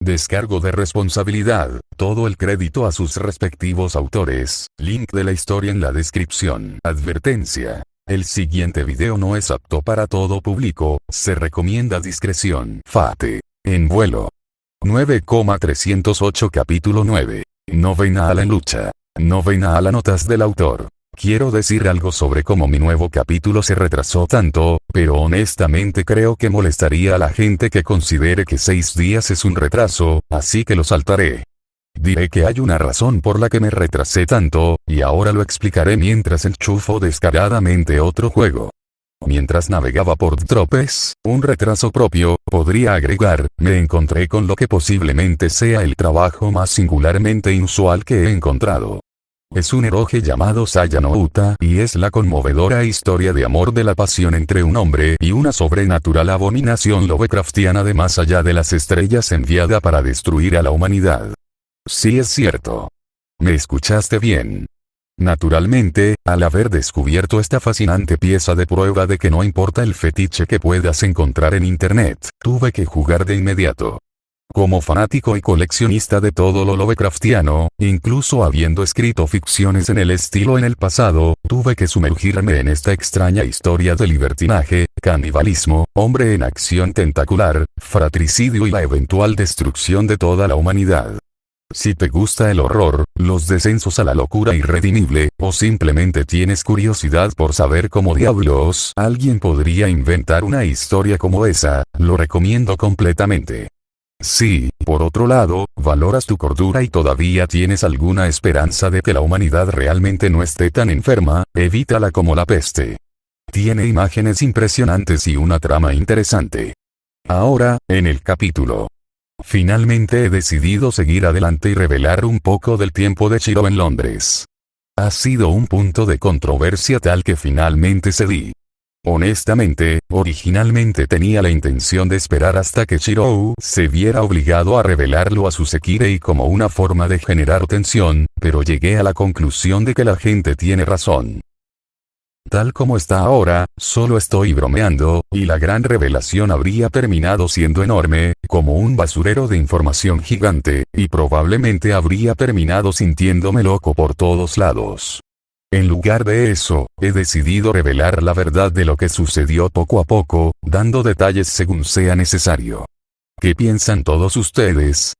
Descargo de responsabilidad, todo el crédito a sus respectivos autores, link de la historia en la descripción. Advertencia. El siguiente video no es apto para todo público, se recomienda discreción. Fate. En vuelo. 9,308 Capítulo 9. Novena a la lucha. Novena a las notas del autor. Quiero decir algo sobre cómo mi nuevo capítulo se retrasó tanto, pero honestamente creo que molestaría a la gente que considere que 6 días es un retraso, así que lo saltaré. Diré que hay una razón por la que me retrasé tanto, y ahora lo explicaré mientras enchufo descaradamente otro juego. Mientras navegaba por Tropes, un retraso propio, podría agregar, me encontré con lo que posiblemente sea el trabajo más singularmente inusual que he encontrado. Es un heroje llamado Saya no Uta, y es la conmovedora historia de amor de la pasión entre un hombre y una sobrenatural abominación Lovecraftiana de más allá de las estrellas enviada para destruir a la humanidad. Sí es cierto. ¿Me escuchaste bien? Naturalmente, al haber descubierto esta fascinante pieza de prueba de que no importa el fetiche que puedas encontrar en internet, tuve que jugar de inmediato. Como fanático y coleccionista de todo lo Lovecraftiano, incluso habiendo escrito ficciones en el estilo en el pasado, tuve que sumergirme en esta extraña historia de libertinaje, canibalismo, hombre en acción tentacular, fratricidio y la eventual destrucción de toda la humanidad. Si te gusta el horror, los descensos a la locura irredimible, o simplemente tienes curiosidad por saber cómo diablos alguien podría inventar una historia como esa, lo recomiendo completamente. Si, por otro lado, valoras tu cordura y todavía tienes alguna esperanza de que la humanidad realmente no esté tan enferma, evítala como la peste. Tiene imágenes impresionantes y una trama interesante. Ahora, en el capítulo. Finalmente he decidido seguir adelante y revelar un poco del tiempo de Chiro en Londres. Ha sido un punto de controversia tal que finalmente cedí. Honestamente, originalmente tenía la intención de esperar hasta que Chirou se viera obligado a revelarlo a su Sekirei como una forma de generar tensión, pero llegué a la conclusión de que la gente tiene razón. Tal como está ahora, solo estoy bromeando, y la gran revelación habría terminado siendo enorme, como un basurero de información gigante, y probablemente habría terminado sintiéndome loco por todos lados. En lugar de eso, he decidido revelar la verdad de lo que sucedió poco a poco, dando detalles según sea necesario. ¿Qué piensan todos ustedes?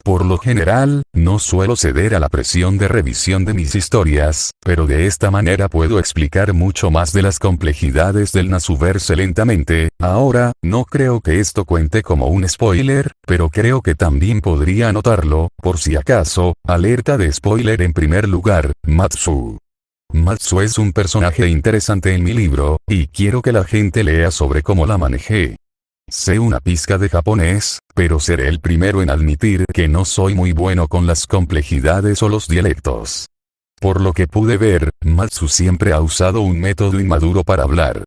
Por lo general, no suelo ceder a la presión de revisión de mis historias, pero de esta manera puedo explicar mucho más de las complejidades del Nasuverse lentamente. Ahora, no creo que esto cuente como un spoiler, pero creo que también podría anotarlo, por si acaso. Alerta de spoiler en primer lugar, Matsu. Matsu es un personaje interesante en mi libro, y quiero que la gente lea sobre cómo la manejé. Sé una pizca de japonés, pero seré el primero en admitir que no soy muy bueno con las complejidades o los dialectos. Por lo que pude ver, Matsu siempre ha usado un método inmaduro para hablar.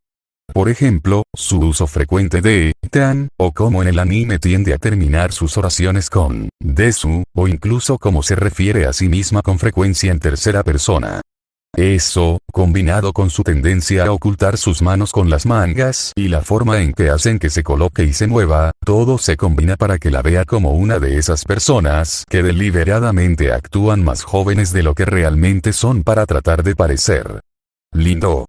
Por ejemplo, su uso frecuente de tan, o como en el anime tiende a terminar sus oraciones con desu, o incluso como se refiere a sí misma con frecuencia en tercera persona. Eso, combinado con su tendencia a ocultar sus manos con las mangas y la forma en que hacen que se coloque y se mueva, todo se combina para que la vea como una de esas personas que deliberadamente actúan más jóvenes de lo que realmente son para tratar de parecer lindo.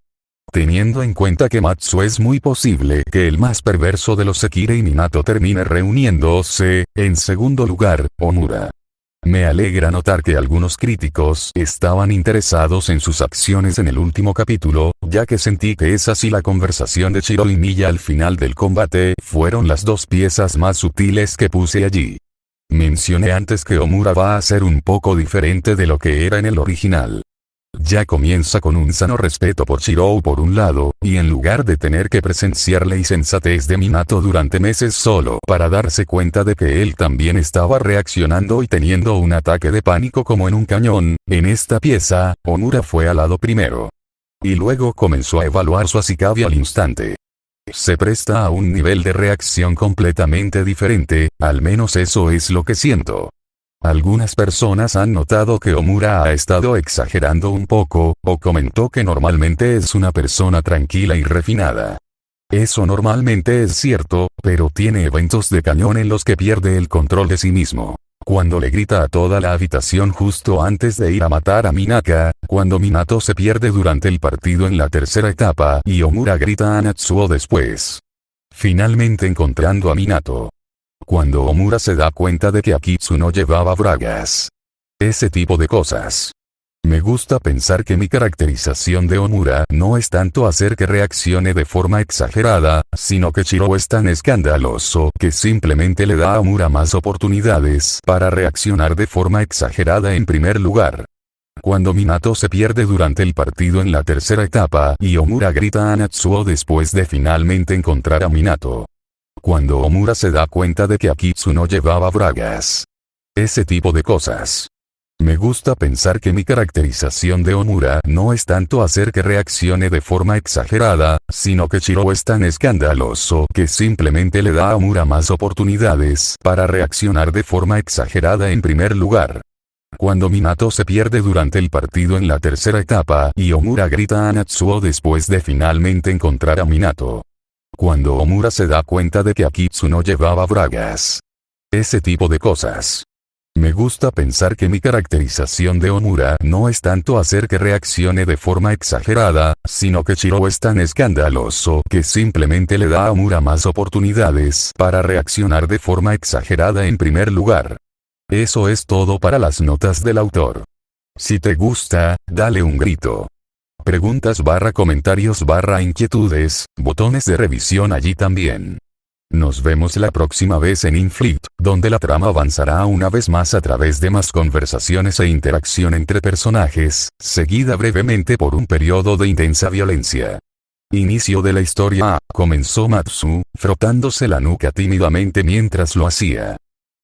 Teniendo en cuenta que Matsu es muy posible que el más perverso de los Sekirei Minato termine reuniéndose, en segundo lugar, Omura. Me alegra notar que algunos críticos estaban interesados en sus acciones en el último capítulo, ya que sentí que esa y la conversación de Chiro y Miya al final del combate fueron las dos piezas más sutiles que puse allí. Mencioné antes que Omura va a ser un poco diferente de lo que era en el original. Ya comienza con un sano respeto por Chirou por un lado, y en lugar de tener que presenciar la insensatez de Minato durante meses solo para darse cuenta de que él también estaba reaccionando y teniendo un ataque de pánico como en un cañón, en esta pieza, Omura fue al lado primero. Y luego comenzó a evaluar su Ashikabi al instante. Se presta a un nivel de reacción completamente diferente, al menos eso es lo que siento. Algunas personas han notado que Omura ha estado exagerando un poco, o comentó que normalmente es una persona tranquila y refinada. Eso normalmente es cierto, pero tiene eventos de cañón en los que pierde el control de sí mismo. Cuando le grita a toda la habitación justo antes de ir a matar a Minaka, cuando Minato se pierde durante el partido en la tercera etapa y Omura grita a Natsuo después. Finalmente encontrando a Minato. Cuando Omura se da cuenta de que Akitsu no llevaba bragas. Ese tipo de cosas. Me gusta pensar que mi caracterización de Omura no es tanto hacer que reaccione de forma exagerada, sino que Shiro es tan escandaloso que simplemente le da a Omura más oportunidades para reaccionar de forma exagerada en primer lugar. Cuando Minato se pierde durante el partido en la tercera etapa y Omura grita a Natsuo después de finalmente encontrar a Minato. Cuando Omura se da cuenta de que Akitsu no llevaba bragas. Ese tipo de cosas. Me gusta pensar que mi caracterización de Omura no es tanto hacer que reaccione de forma exagerada, sino que Shiro es tan escandaloso que simplemente le da a Omura más oportunidades para reaccionar de forma exagerada en primer lugar. Cuando Minato se pierde durante el partido en la tercera etapa y Omura grita a Natsuo después de finalmente encontrar a Minato. Cuando Omura se da cuenta de que Akitsu no llevaba bragas. Ese tipo de cosas. Me gusta pensar que mi caracterización de Omura no es tanto hacer que reaccione de forma exagerada, sino que Shiro es tan escandaloso que simplemente le da a Omura más oportunidades para reaccionar de forma exagerada en primer lugar. Eso es todo para las notas del autor. Si te gusta, dale un grito. Preguntas / comentarios / inquietudes, botones de revisión allí también. Nos vemos la próxima vez en Inflict, donde la trama avanzará una vez más a través de más conversaciones e interacción entre personajes, seguida brevemente por un periodo de intensa violencia. Inicio de la historia. Comenzó Matsu, frotándose la nuca tímidamente mientras lo hacía.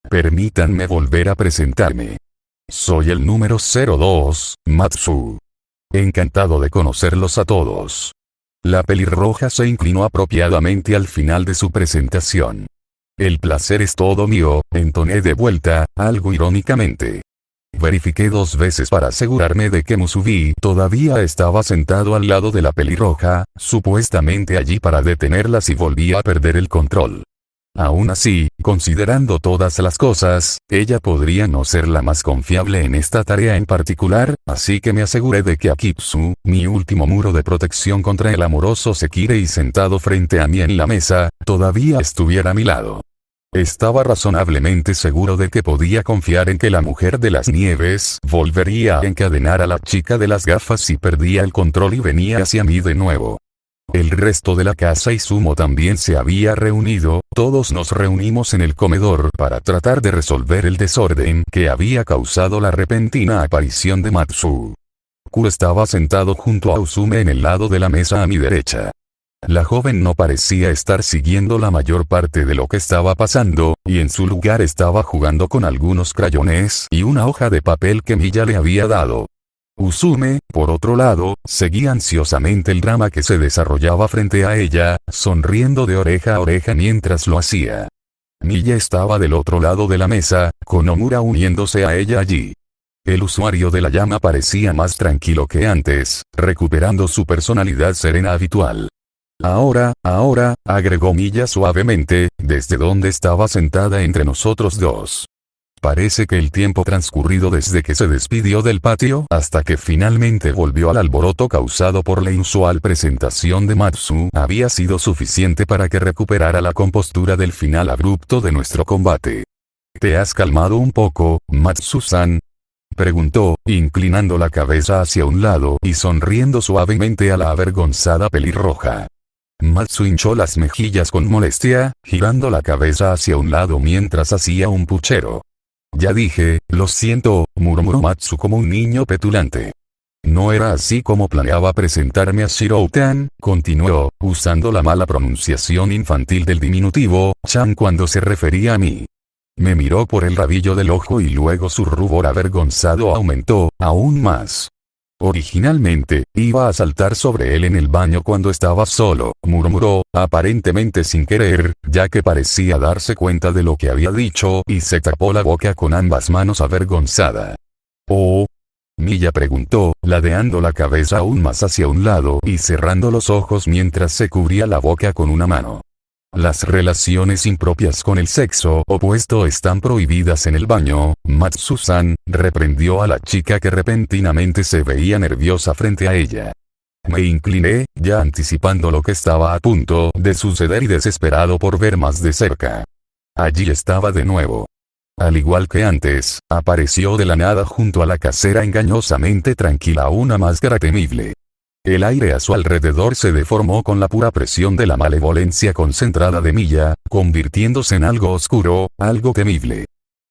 Permítanme volver a presentarme. Soy el número 02, Matsu. Encantado de conocerlos a todos. La pelirroja se inclinó apropiadamente al final de su presentación. El placer es todo mío, entoné de vuelta, algo irónicamente. Verifiqué 2 veces para asegurarme de que Musubi todavía estaba sentado al lado de la pelirroja, supuestamente allí para detenerla si volvía a perder el control. Aún así, considerando todas las cosas, ella podría no ser la más confiable en esta tarea en particular, así que me aseguré de que Akitsu, mi último muro de protección contra el amoroso Sekirei sentado frente a mí en la mesa, todavía estuviera a mi lado. Estaba razonablemente seguro de que podía confiar en que la mujer de las nieves volvería a encadenar a la chica de las gafas si perdía el control y venía hacia mí de nuevo. El resto de la casa y Sumo también se había reunido, todos nos reunimos en el comedor para tratar de resolver el desorden que había causado la repentina aparición de Matsu. Ku estaba sentado junto a Usume en el lado de la mesa a mi derecha. La joven no parecía estar siguiendo la mayor parte de lo que estaba pasando, y en su lugar estaba jugando con algunos crayones y una hoja de papel que Miya le había dado. Usume, por otro lado, seguía ansiosamente el drama que se desarrollaba frente a ella, sonriendo de oreja a oreja mientras lo hacía. Miya estaba del otro lado de la mesa, con Omura uniéndose a ella allí. El usuario de la llama parecía más tranquilo que antes, recuperando su personalidad serena habitual. Ahora, agregó Miya suavemente, desde donde estaba sentada entre nosotros dos. Parece que el tiempo transcurrido desde que se despidió del patio hasta que finalmente volvió al alboroto causado por la inusual presentación de Matsu había sido suficiente para que recuperara la compostura del final abrupto de nuestro combate. ¿Te has calmado un poco, Matsu-san?, preguntó, inclinando la cabeza hacia un lado y sonriendo suavemente a la avergonzada pelirroja. Matsu hinchó las mejillas con molestia, girando la cabeza hacia un lado mientras hacía un puchero. Ya dije, lo siento, murmuró Matsu como un niño petulante. No era así como planeaba presentarme a Shiro-tan, continuó, usando la mala pronunciación infantil del diminutivo, chan cuando se refería a mí. Me miró por el rabillo del ojo y luego su rubor avergonzado aumentó, aún más. Originalmente, iba a saltar sobre él en el baño cuando estaba solo, murmuró, aparentemente sin querer, ya que parecía darse cuenta de lo que había dicho y se tapó la boca con ambas manos avergonzada. Oh. Miya preguntó, ladeando la cabeza aún más hacia un lado y cerrando los ojos mientras se cubría la boca con una mano. Las relaciones impropias con el sexo opuesto están prohibidas en el baño, Matsu-san, reprendió a la chica que repentinamente se veía nerviosa frente a ella. Me incliné, ya anticipando lo que estaba a punto de suceder y desesperado por ver más de cerca. Allí estaba de nuevo. Al igual que antes, apareció de la nada junto a la casera engañosamente tranquila una máscara temible. El aire a su alrededor se deformó con la pura presión de la malevolencia concentrada de Miya, convirtiéndose en algo oscuro, algo temible.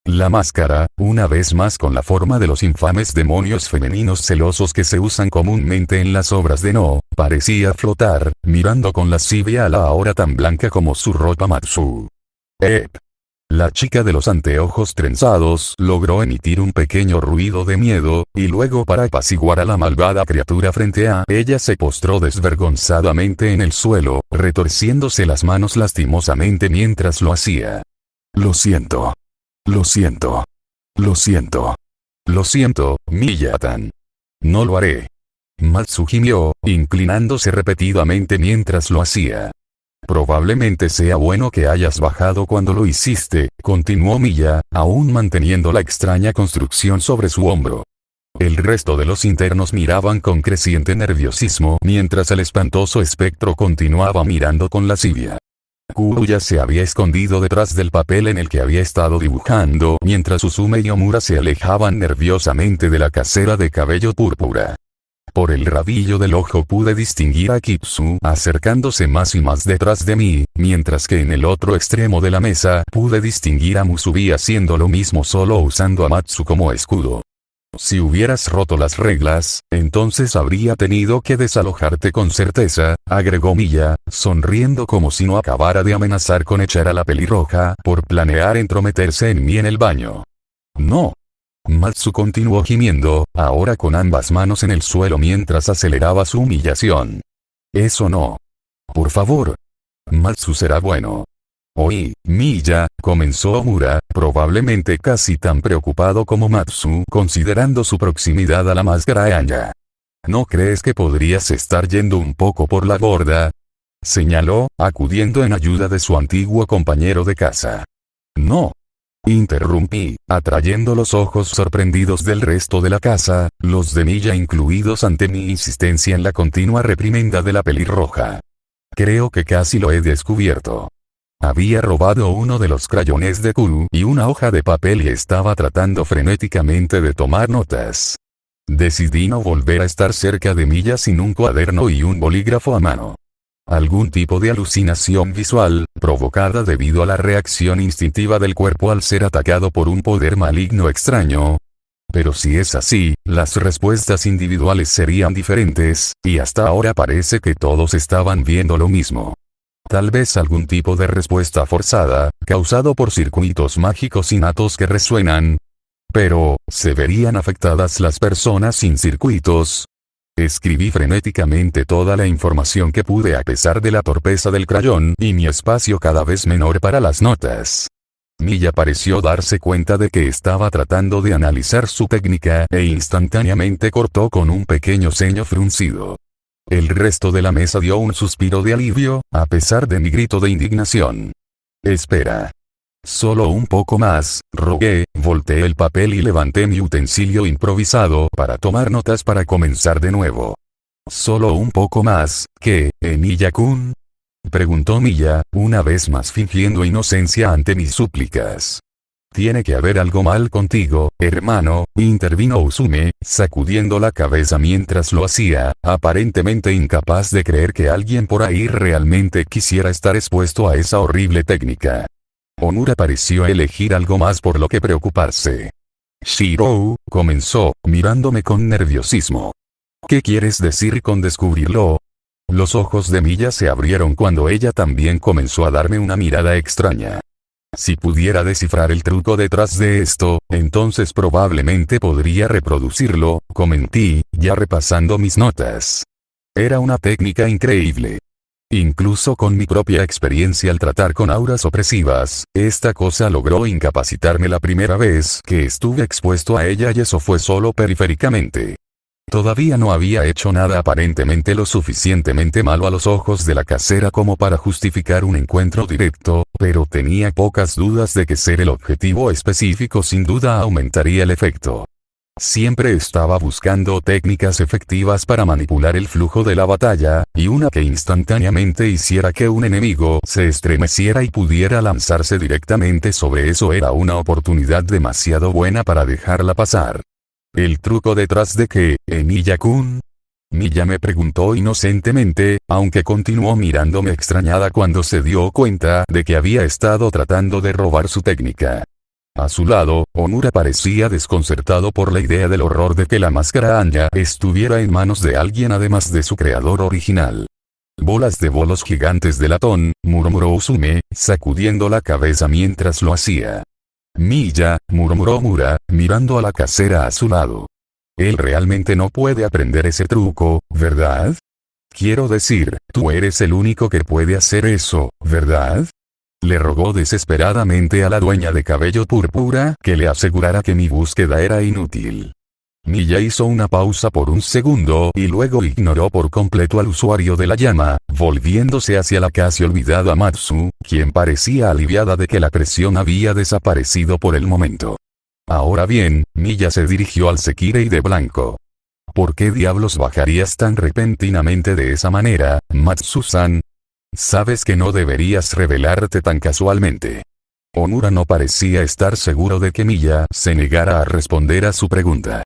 La máscara, una vez más con la forma de los infames demonios femeninos celosos que se usan comúnmente en las obras de No, parecía flotar, mirando con lascivia a la ahora tan blanca como su ropa Matsu. La chica de los anteojos trenzados logró emitir un pequeño ruido de miedo, y luego para apaciguar a la malvada criatura frente a ella se postró desvergonzadamente en el suelo, retorciéndose las manos lastimosamente mientras lo hacía. Lo siento. Lo siento. Lo siento. Lo siento, Miya-tan. No lo haré. Matsu gimió, inclinándose repetidamente mientras lo hacía. Probablemente sea bueno que hayas bajado cuando lo hiciste, continuó Miya, aún manteniendo la extraña construcción sobre su hombro. El resto de los internos miraban con creciente nerviosismo mientras el espantoso espectro continuaba mirando con lascivia. Kuya se había escondido detrás del papel en el que había estado dibujando mientras Usume y Omura se alejaban nerviosamente de la casera de cabello púrpura. Por el rabillo del ojo pude distinguir a Kitsu acercándose más y más detrás de mí, mientras que en el otro extremo de la mesa pude distinguir a Musubi haciendo lo mismo solo usando a Matsu como escudo. Si hubieras roto las reglas, entonces habría tenido que desalojarte con certeza, agregó Miya, sonriendo como si no acabara de amenazar con echar a la pelirroja por planear entrometerse en mí en el baño. No. Matsu continuó gimiendo, ahora con ambas manos en el suelo mientras aceleraba su humillación. Eso no. Por favor. Matsu será bueno. Oí, Miya, comenzó Omura, probablemente casi tan preocupado como Matsu considerando su proximidad a la máscara Anya. ¿No crees que podrías estar yendo un poco por la borda? Señaló, acudiendo en ayuda de su antiguo compañero de casa. No. Interrumpí, atrayendo los ojos sorprendidos del resto de la casa, los de Miya incluidos ante mi insistencia en la continua reprimenda de la pelirroja. Creo que casi lo he descubierto. Había robado uno de los crayones de Kuru y una hoja de papel y estaba tratando frenéticamente de tomar notas. Decidí no volver a estar cerca de Miya sin un cuaderno y un bolígrafo a mano. Algún tipo de alucinación visual, provocada debido a la reacción instintiva del cuerpo al ser atacado por un poder maligno extraño. Pero si es así, las respuestas individuales serían diferentes, y hasta ahora parece que todos estaban viendo lo mismo. Tal vez algún tipo de respuesta forzada, causado por circuitos mágicos innatos que resuenan. Pero, ¿se verían afectadas las personas sin circuitos? Escribí frenéticamente toda la información que pude a pesar de la torpeza del crayón y mi espacio cada vez menor para las notas. Miya pareció darse cuenta de que estaba tratando de analizar su técnica e instantáneamente cortó con un pequeño ceño fruncido. El resto de la mesa dio un suspiro de alivio, a pesar de mi grito de indignación. Espera. Solo un poco más, rogué, volteé el papel y levanté mi utensilio improvisado para tomar notas para comenzar de nuevo. Solo un poco más, ¿qué, Miya-kun? Preguntó Miya, una vez más fingiendo inocencia ante mis súplicas. Tiene que haber algo mal contigo, hermano, intervino Usume, sacudiendo la cabeza mientras lo hacía, aparentemente incapaz de creer que alguien por ahí realmente quisiera estar expuesto a esa horrible técnica. Omura pareció elegir algo más por lo que preocuparse. Shirou, comenzó, mirándome con nerviosismo. ¿Qué quieres decir con descubrirlo? Los ojos de Miya se abrieron cuando ella también comenzó a darme una mirada extraña. Si pudiera descifrar el truco detrás de esto, entonces probablemente podría reproducirlo, comenté, ya repasando mis notas. Era una técnica increíble. Incluso con mi propia experiencia al tratar con auras opresivas, esta cosa logró incapacitarme la primera vez que estuve expuesto a ella y eso fue solo periféricamente. Todavía no había hecho nada aparentemente lo suficientemente malo a los ojos de la casera como para justificar un encuentro directo, pero tenía pocas dudas de que ser el objetivo específico sin duda aumentaría el efecto. Siempre estaba buscando técnicas efectivas para manipular el flujo de la batalla, y una que instantáneamente hiciera que un enemigo se estremeciera y pudiera lanzarse directamente sobre eso era una oportunidad demasiado buena para dejarla pasar. ¿El truco detrás de qué, Emilia-kun? Miya me preguntó inocentemente, aunque continuó mirándome extrañada cuando se dio cuenta de que había estado tratando de robar su técnica. A su lado, Omura parecía desconcertado por la idea del horror de que la máscara Anya estuviera en manos de alguien además de su creador original. Bolas de bolos gigantes de latón, murmuró Usume, sacudiendo la cabeza mientras lo hacía. Miya, murmuró Omura, mirando a la casera a su lado. Él realmente no puede aprender ese truco, ¿verdad? Quiero decir, tú eres el único que puede hacer eso, ¿verdad? Le rogó desesperadamente a la dueña de cabello púrpura que le asegurara que mi búsqueda era inútil. Miya hizo una pausa por un segundo y luego ignoró por completo al usuario de la llama, volviéndose hacia la casi olvidada Matsu, quien parecía aliviada de que la presión había desaparecido por el momento. Ahora bien, Miya se dirigió al Sekirei de blanco. ¿Por qué diablos bajarías tan repentinamente de esa manera, Matsu-san? Sabes que no deberías revelarte tan casualmente. Omura no parecía estar seguro de que Miya se negara a responder a su pregunta.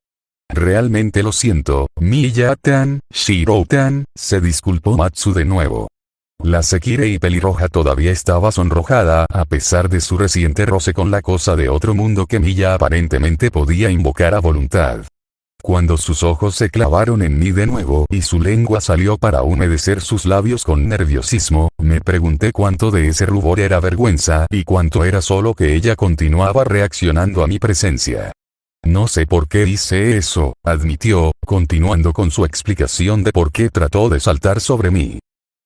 Realmente lo siento, Miya-tan, Shiro-tan, se disculpó Matsu de nuevo. La Sekirei pelirroja todavía estaba sonrojada a pesar de su reciente roce con la cosa de otro mundo que Miya aparentemente podía invocar a voluntad. Cuando sus ojos se clavaron en mí de nuevo y su lengua salió para humedecer sus labios con nerviosismo, me pregunté cuánto de ese rubor era vergüenza y cuánto era solo que ella continuaba reaccionando a mi presencia. No sé por qué hice eso, admitió, continuando con su explicación de por qué trató de saltar sobre mí.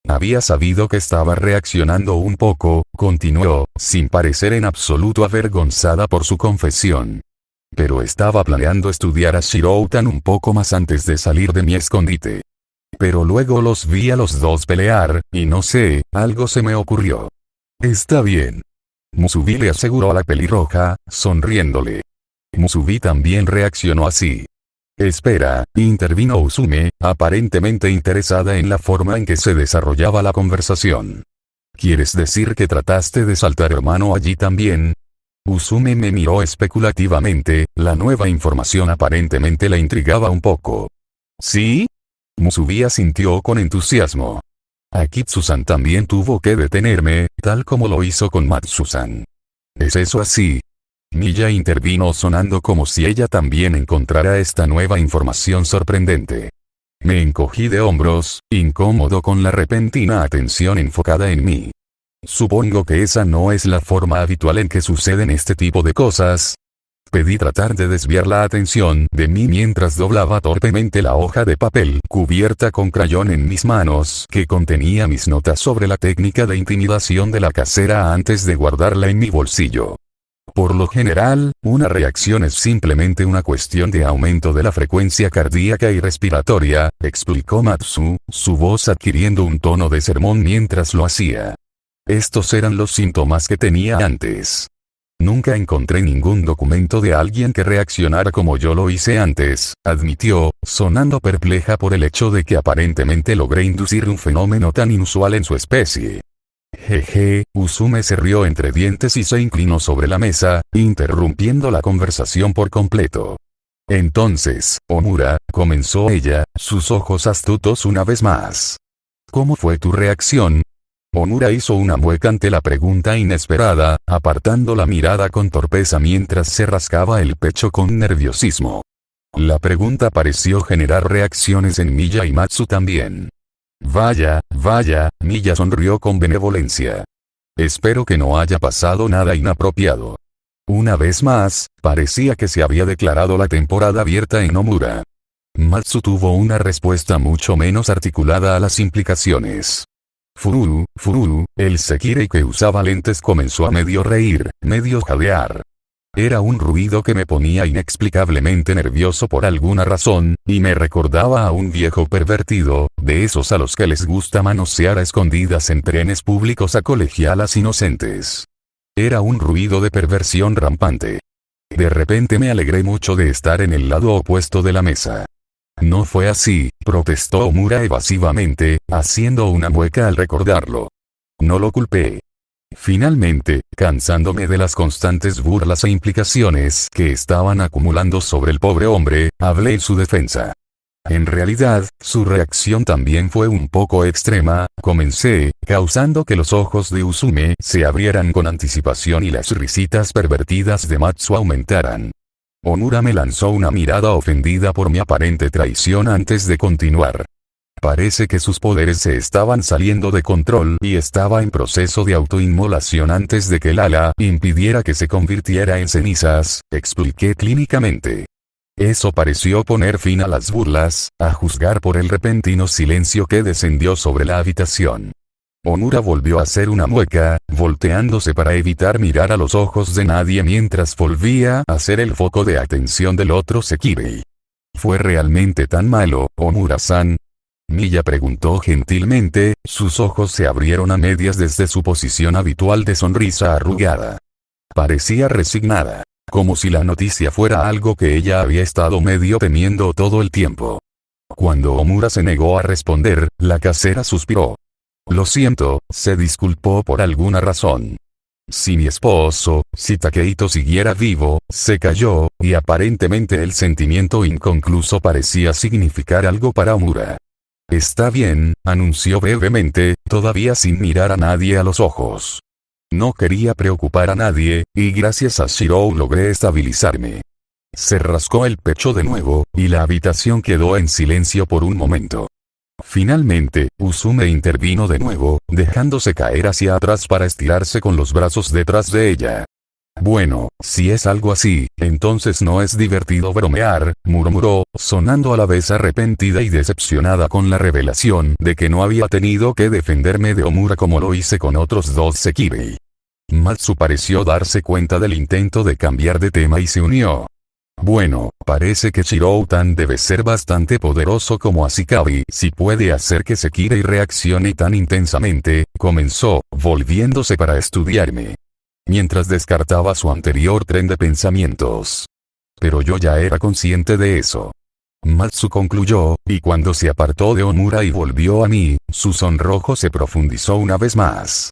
Había sabido que estaba reaccionando un poco, continuó, sin parecer en absoluto avergonzada por su confesión. Pero estaba planeando estudiar a Shiro-tan un poco más antes de salir de mi escondite. Pero luego los vi a los dos pelear, y no sé, algo se me ocurrió. Está bien. Musubi le aseguró a la pelirroja, sonriéndole. Musubi también reaccionó así. Espera, intervino Usume, aparentemente interesada en la forma en que se desarrollaba la conversación. ¿Quieres decir que trataste de saltar hermano allí también? Usume me miró especulativamente, la nueva información aparentemente la intrigaba un poco. ¿Sí? Musubi asintió con entusiasmo. Akitsu-san también tuvo que detenerme, tal como lo hizo con Matsu-san. ¿Es eso así? Miya intervino sonando como si ella también encontrara esta nueva información sorprendente. Me encogí de hombros, incómodo con la repentina atención enfocada en mí. Supongo que esa no es la forma habitual en que suceden este tipo de cosas. Pedí tratar de desviar la atención de mí mientras doblaba torpemente la hoja de papel cubierta con crayón en mis manos que contenía mis notas sobre la técnica de intimidación de la casera antes de guardarla en mi bolsillo. Por lo general, una reacción es simplemente una cuestión de aumento de la frecuencia cardíaca y respiratoria, explicó Matsu, su voz adquiriendo un tono de sermón mientras lo hacía. Estos eran los síntomas que tenía antes. Nunca encontré ningún documento de alguien que reaccionara como yo lo hice antes, admitió, sonando perpleja por el hecho de que aparentemente logré inducir un fenómeno tan inusual en su especie. Jeje, Usume se rió entre dientes y se inclinó sobre la mesa, interrumpiendo la conversación por completo. Entonces, Omura, comenzó ella, sus ojos astutos una vez más. ¿Cómo fue tu reacción? Omura hizo una mueca ante la pregunta inesperada, apartando la mirada con torpeza mientras se rascaba el pecho con nerviosismo. La pregunta pareció generar reacciones en Miya y Matsu también. Vaya, Miya sonrió con benevolencia. Espero que no haya pasado nada inapropiado. Una vez más, parecía que se había declarado la temporada abierta en Omura. Matsu tuvo una respuesta mucho menos articulada a las implicaciones. Fururu, el Sekirei que usaba lentes comenzó a medio reír, medio jadear. Era un ruido que me ponía inexplicablemente nervioso por alguna razón, y me recordaba a un viejo pervertido, de esos a los que les gusta manosear a escondidas en trenes públicos a colegialas inocentes. Era un ruido de perversión rampante. De repente me alegré mucho de estar en el lado opuesto de la mesa. No fue así, protestó Omura evasivamente, haciendo una mueca al recordarlo. No lo culpé. Finalmente, cansándome de las constantes burlas e implicaciones que estaban acumulando sobre el pobre hombre, hablé en su defensa. En realidad, su reacción también fue un poco extrema, comencé, causando que los ojos de Usume se abrieran con anticipación y las risitas pervertidas de Matsu aumentaran. Omura me lanzó una mirada ofendida por mi aparente traición antes de continuar. Parece que sus poderes se estaban saliendo de control y estaba en proceso de autoinmolación antes de que el ala impidiera que se convirtiera en cenizas, expliqué clínicamente. Eso pareció poner fin a las burlas, a juzgar por el repentino silencio que descendió sobre la habitación. Omura volvió a hacer una mueca, volteándose para evitar mirar a los ojos de nadie mientras volvía a ser el foco de atención del otro Sekirei. ¿Fue realmente tan malo, Omura-san? Miya preguntó gentilmente, sus ojos se abrieron a medias desde su posición habitual de sonrisa arrugada. Parecía resignada, como si la noticia fuera algo que ella había estado medio temiendo todo el tiempo. Cuando Omura se negó a responder, la casera suspiró. Lo siento, se disculpó por alguna razón. Si mi esposo, si Takehito siguiera vivo, se calló, y aparentemente el sentimiento inconcluso parecía significar algo para Omura. Está bien, anunció brevemente, todavía sin mirar a nadie a los ojos. No quería preocupar a nadie, y gracias a Shirou logré estabilizarme. Se rascó el pecho de nuevo, y la habitación quedó en silencio por un momento. Finalmente, Usume intervino de nuevo, dejándose caer hacia atrás para estirarse con los brazos detrás de ella. Bueno, si es algo así, entonces no es divertido bromear, murmuró, sonando a la vez arrepentida y decepcionada con la revelación de que no había tenido que defenderme de Omura como lo hice con otros dos Sekirei. Matsu pareció darse cuenta del intento de cambiar de tema y se unió. Bueno, parece que Shirou-tan debe ser bastante poderoso como Ashikabi si puede hacer que Sekirei reaccione tan intensamente, comenzó, volviéndose para estudiarme. Mientras descartaba su anterior tren de pensamientos. Pero yo ya era consciente de eso. Matsu concluyó, y cuando se apartó de Omura y volvió a mí, su sonrojo se profundizó una vez más.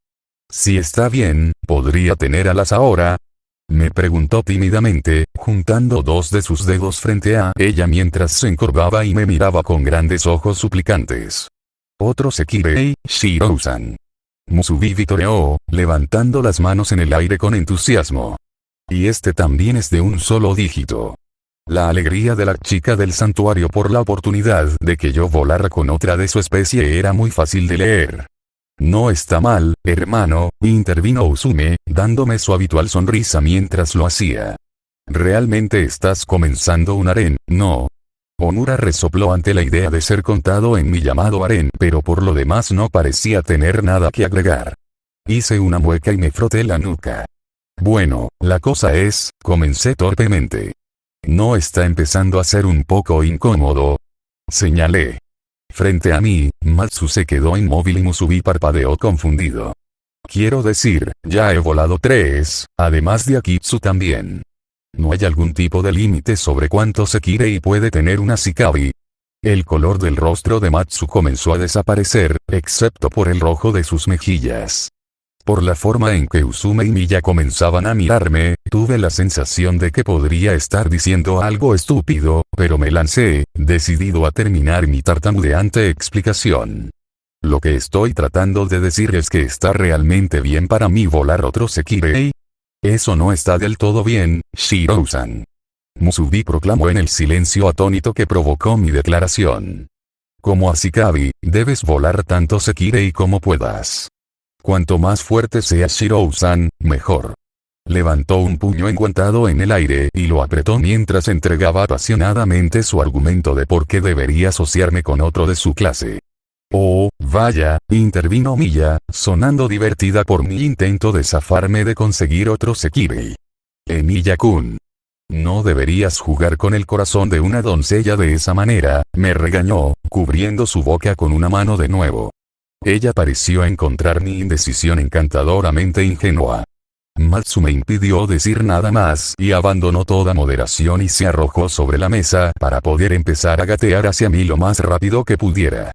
Si está bien, ¿podría tener alas ahora? Me preguntó tímidamente, juntando dos de sus dedos frente a ella mientras se encorvaba y me miraba con grandes ojos suplicantes. Otro Sekirei, Shirou-san. Musubi vitoreó, levantando las manos en el aire con entusiasmo. Y este también es de un solo dígito. La alegría de la chica del santuario por la oportunidad de que yo volara con otra de su especie era muy fácil de leer. No está mal, hermano, intervino Usume, dándome su habitual sonrisa mientras lo hacía. Realmente estás comenzando un harén, ¿no? Omura resopló ante la idea de ser contado en mi llamado harén, pero por lo demás no parecía tener nada que agregar. Hice una mueca y me froté la nuca. Bueno, la cosa es, comencé torpemente. ¿No está empezando a ser un poco incómodo? Señalé. Frente a mí, Matsu se quedó inmóvil y Musubi parpadeó confundido. Quiero decir, ya he volado 3, además de Akitsu también. ¿No hay algún tipo de límite sobre cuánto Sekirei puede tener una Ashikabi? El color del rostro de Matsu comenzó a desaparecer, excepto por el rojo de sus mejillas. Por la forma en que Usume y Miya comenzaban a mirarme, tuve la sensación de que podría estar diciendo algo estúpido, pero me lancé, decidido a terminar mi tartamudeante explicación. Lo que estoy tratando de decir es que está realmente bien para mí volar otro Sekirei. Eso no está del todo bien, Shirou-san. Musubi proclamó en el silencio atónito que provocó mi declaración. Como Ashikabi, debes volar tanto Sekirei como puedas. Cuanto más fuerte sea Shirou-san, mejor. Levantó un puño enguantado en el aire y lo apretó mientras entregaba apasionadamente su argumento de por qué debería asociarme con otro de su clase. Oh, vaya, intervino Miya, sonando divertida por mi intento de zafarme de conseguir otro Sekirei. Emilia-kun. No deberías jugar con el corazón de una doncella de esa manera, me regañó, cubriendo su boca con una mano de nuevo. Ella pareció encontrar mi indecisión encantadoramente ingenua. Matsu me impidió decir nada más y abandonó toda moderación y se arrojó sobre la mesa para poder empezar a gatear hacia mí lo más rápido que pudiera.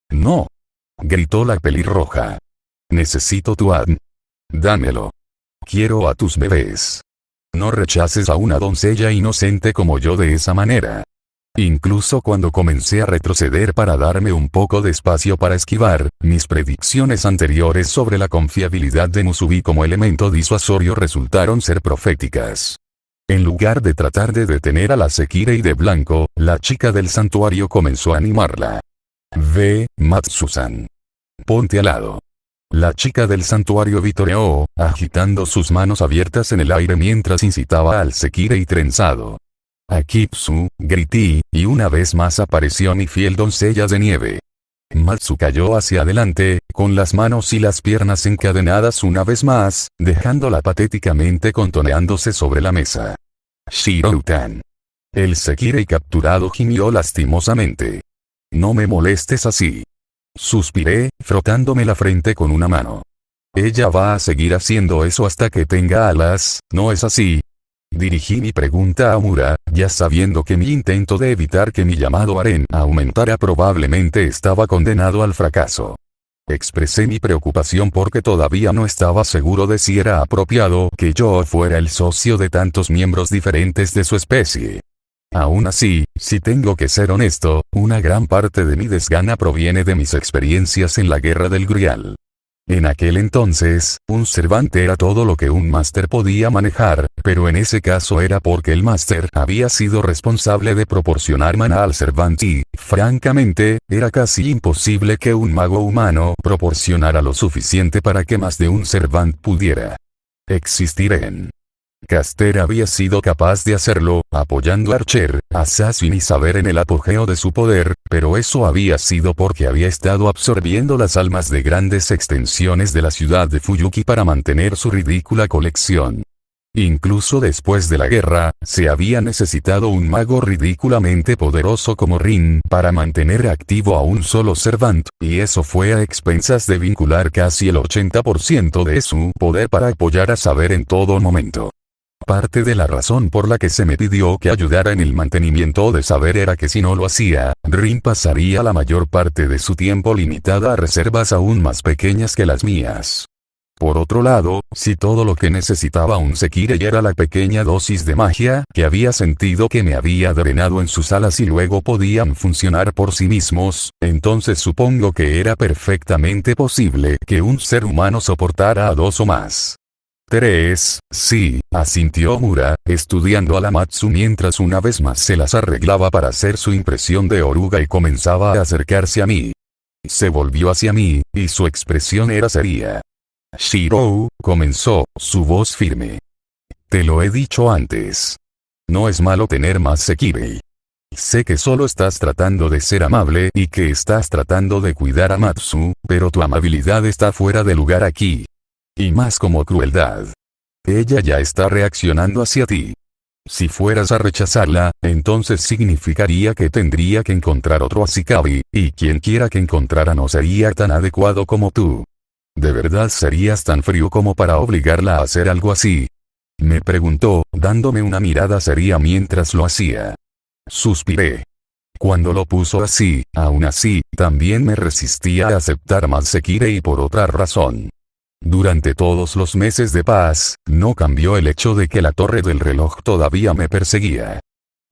«No», gritó la pelirroja. «Necesito tu ADN. Dámelo. Quiero a tus bebés. No rechaces a una doncella inocente como yo de esa manera». Incluso cuando comencé a retroceder para darme un poco de espacio para esquivar, mis predicciones anteriores sobre la confiabilidad de Musubi como elemento disuasorio resultaron ser proféticas. En lugar de tratar de detener a la Sekirei de blanco, la chica del santuario comenzó a animarla. «Ve, Matsu-san. Ponte al lado». La chica del santuario vitoreó, agitando sus manos abiertas en el aire mientras incitaba al Sekirei trenzado. «Akitsu», grité, y una vez más apareció mi fiel doncella de nieve. Matsu cayó hacia adelante, con las manos y las piernas encadenadas una vez más, dejándola patéticamente contoneándose sobre la mesa. «Shirou-tan». El Sekirei capturado gimió lastimosamente. «No me molestes así». Suspiré, frotándome la frente con una mano. «Ella va a seguir haciendo eso hasta que tenga alas, ¿no es así?». Dirigí mi pregunta a Mura, ya sabiendo que mi intento de evitar que mi llamado harén aumentara probablemente estaba condenado al fracaso. Expresé mi preocupación porque todavía no estaba seguro de si era apropiado que yo fuera el socio de tantos miembros diferentes de su especie. Aún así, si tengo que ser honesto, una gran parte de mi desgana proviene de mis experiencias en la Guerra del Grial. En aquel entonces, un Servante era todo lo que un máster podía manejar, pero en ese caso era porque el máster había sido responsable de proporcionar maná al Servante y, francamente, era casi imposible que un mago humano proporcionara lo suficiente para que más de un Servant pudiera existir en. Caster había sido capaz de hacerlo, apoyando a Archer, Assassin y Saber en el apogeo de su poder, pero eso había sido porque había estado absorbiendo las almas de grandes extensiones de la ciudad de Fuyuki para mantener su ridícula colección. Incluso después de la guerra, se había necesitado un mago ridículamente poderoso como Rin para mantener activo a un solo Servant, y eso fue a expensas de vincular casi el 80% de su poder para apoyar a Saber en todo momento. Parte de la razón por la que se me pidió que ayudara en el mantenimiento de Saber era que si no lo hacía, Rin pasaría la mayor parte de su tiempo limitada a reservas aún más pequeñas que las mías. Por otro lado, si todo lo que necesitaba un Sekirei era la pequeña dosis de magia que había sentido que me había drenado en sus alas y luego podían funcionar por sí mismos, entonces supongo que era perfectamente posible que un ser humano soportara a 2 o más. 3, sí, asintió Mura, estudiando a la Matsu mientras una vez más se las arreglaba para hacer su impresión de oruga y comenzaba a acercarse a mí. Se volvió hacia mí, y su expresión era seria. «Shirou», comenzó, su voz firme. «Te lo he dicho antes. No es malo tener más Sekirei. Sé que solo estás tratando de ser amable y que estás tratando de cuidar a Matsu, pero tu amabilidad está fuera de lugar aquí. Y más como crueldad. Ella ya está reaccionando hacia ti. Si fueras a rechazarla, entonces significaría que tendría que encontrar otro Ashikabi, y quien quiera que encontrara no sería tan adecuado como tú. ¿De verdad serías tan frío como para obligarla a hacer algo así?», me preguntó, dándome una mirada seria mientras lo hacía. Suspiré. Cuando lo puso así, aún así, también me resistía a aceptar más Sekirei por otra razón. Durante todos los meses de paz, no cambió el hecho de que la torre del reloj todavía me perseguía.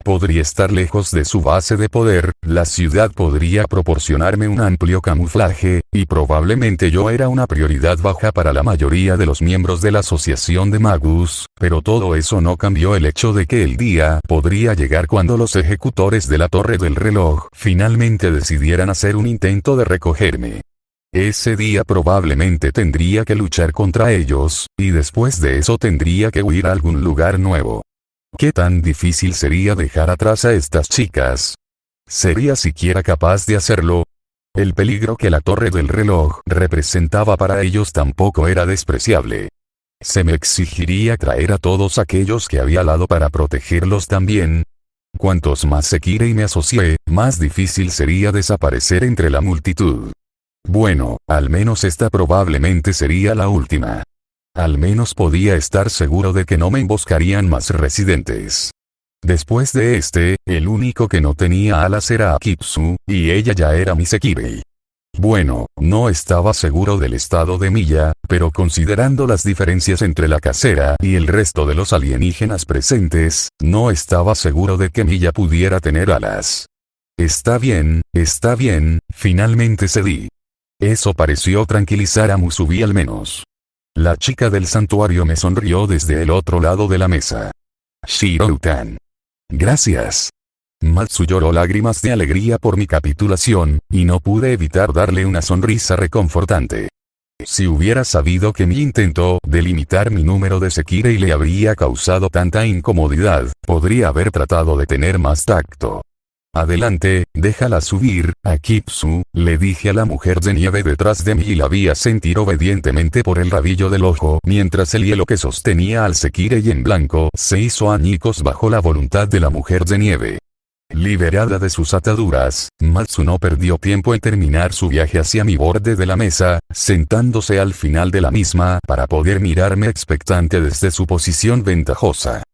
Podría estar lejos de su base de poder, la ciudad podría proporcionarme un amplio camuflaje, y probablemente yo era una prioridad baja para la mayoría de los miembros de la Asociación de Magus, pero todo eso no cambió el hecho de que el día podría llegar cuando los ejecutores de la torre del reloj finalmente decidieran hacer un intento de recogerme. Ese día probablemente tendría que luchar contra ellos, y después de eso tendría que huir a algún lugar nuevo. ¿Qué tan difícil sería dejar atrás a estas chicas? ¿Sería siquiera capaz de hacerlo? El peligro que la torre del reloj representaba para ellos tampoco era despreciable. Se me exigiría traer a todos aquellos que había al lado para protegerlos también. Cuantos más Sekirei me asocié, más difícil sería desaparecer entre la multitud. Bueno, al menos esta probablemente sería la última. Al menos podía estar seguro de que no me emboscarían más residentes. Después de el único que no tenía alas era Akitsu, y ella ya era mi Sekirei. Bueno, no estaba seguro del estado de Miya, pero considerando las diferencias entre la casera y el resto de los alienígenas presentes, no estaba seguro de que Miya pudiera tener alas. Está bien, finalmente cedí. Eso pareció tranquilizar a Musubi al menos. La chica del santuario me sonrió desde el otro lado de la mesa. Shirou-tan. Gracias. Matsu lloró lágrimas de alegría por mi capitulación, y no pude evitar darle una sonrisa reconfortante. Si hubiera sabido que mi intento de limitar mi número de Sekirei le habría causado tanta incomodidad, podría haber tratado de tener más tacto. Adelante, déjala subir, Akitsu, le dije a la mujer de nieve detrás de mí y la vi asentir obedientemente por el rabillo del ojo mientras el hielo que sostenía al Sekirei en blanco se hizo añicos bajo la voluntad de la mujer de nieve. Liberada de sus ataduras, Matsu no perdió tiempo en terminar su viaje hacia mi borde de la mesa, sentándose al final de la misma para poder mirarme expectante desde su posición ventajosa.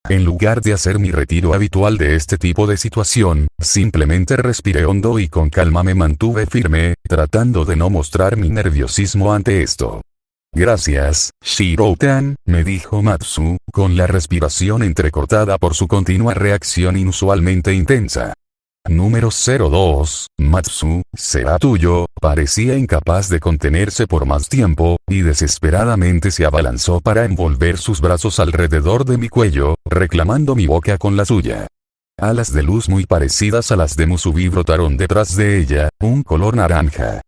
En lugar de hacer mi retiro habitual de este tipo de situación, simplemente respiré hondo y con calma me mantuve firme, tratando de no mostrar mi nerviosismo ante esto. Gracias, Shirou-tan, me dijo Matsu, con la respiración entrecortada por su continua reacción inusualmente intensa. Número 02, Matsu, será tuyo, parecía incapaz de contenerse por más tiempo, y desesperadamente se abalanzó para envolver sus brazos alrededor de mi cuello, reclamando mi boca con la suya. Alas de luz muy parecidas a las de Musubi brotaron detrás de ella, un color naranja.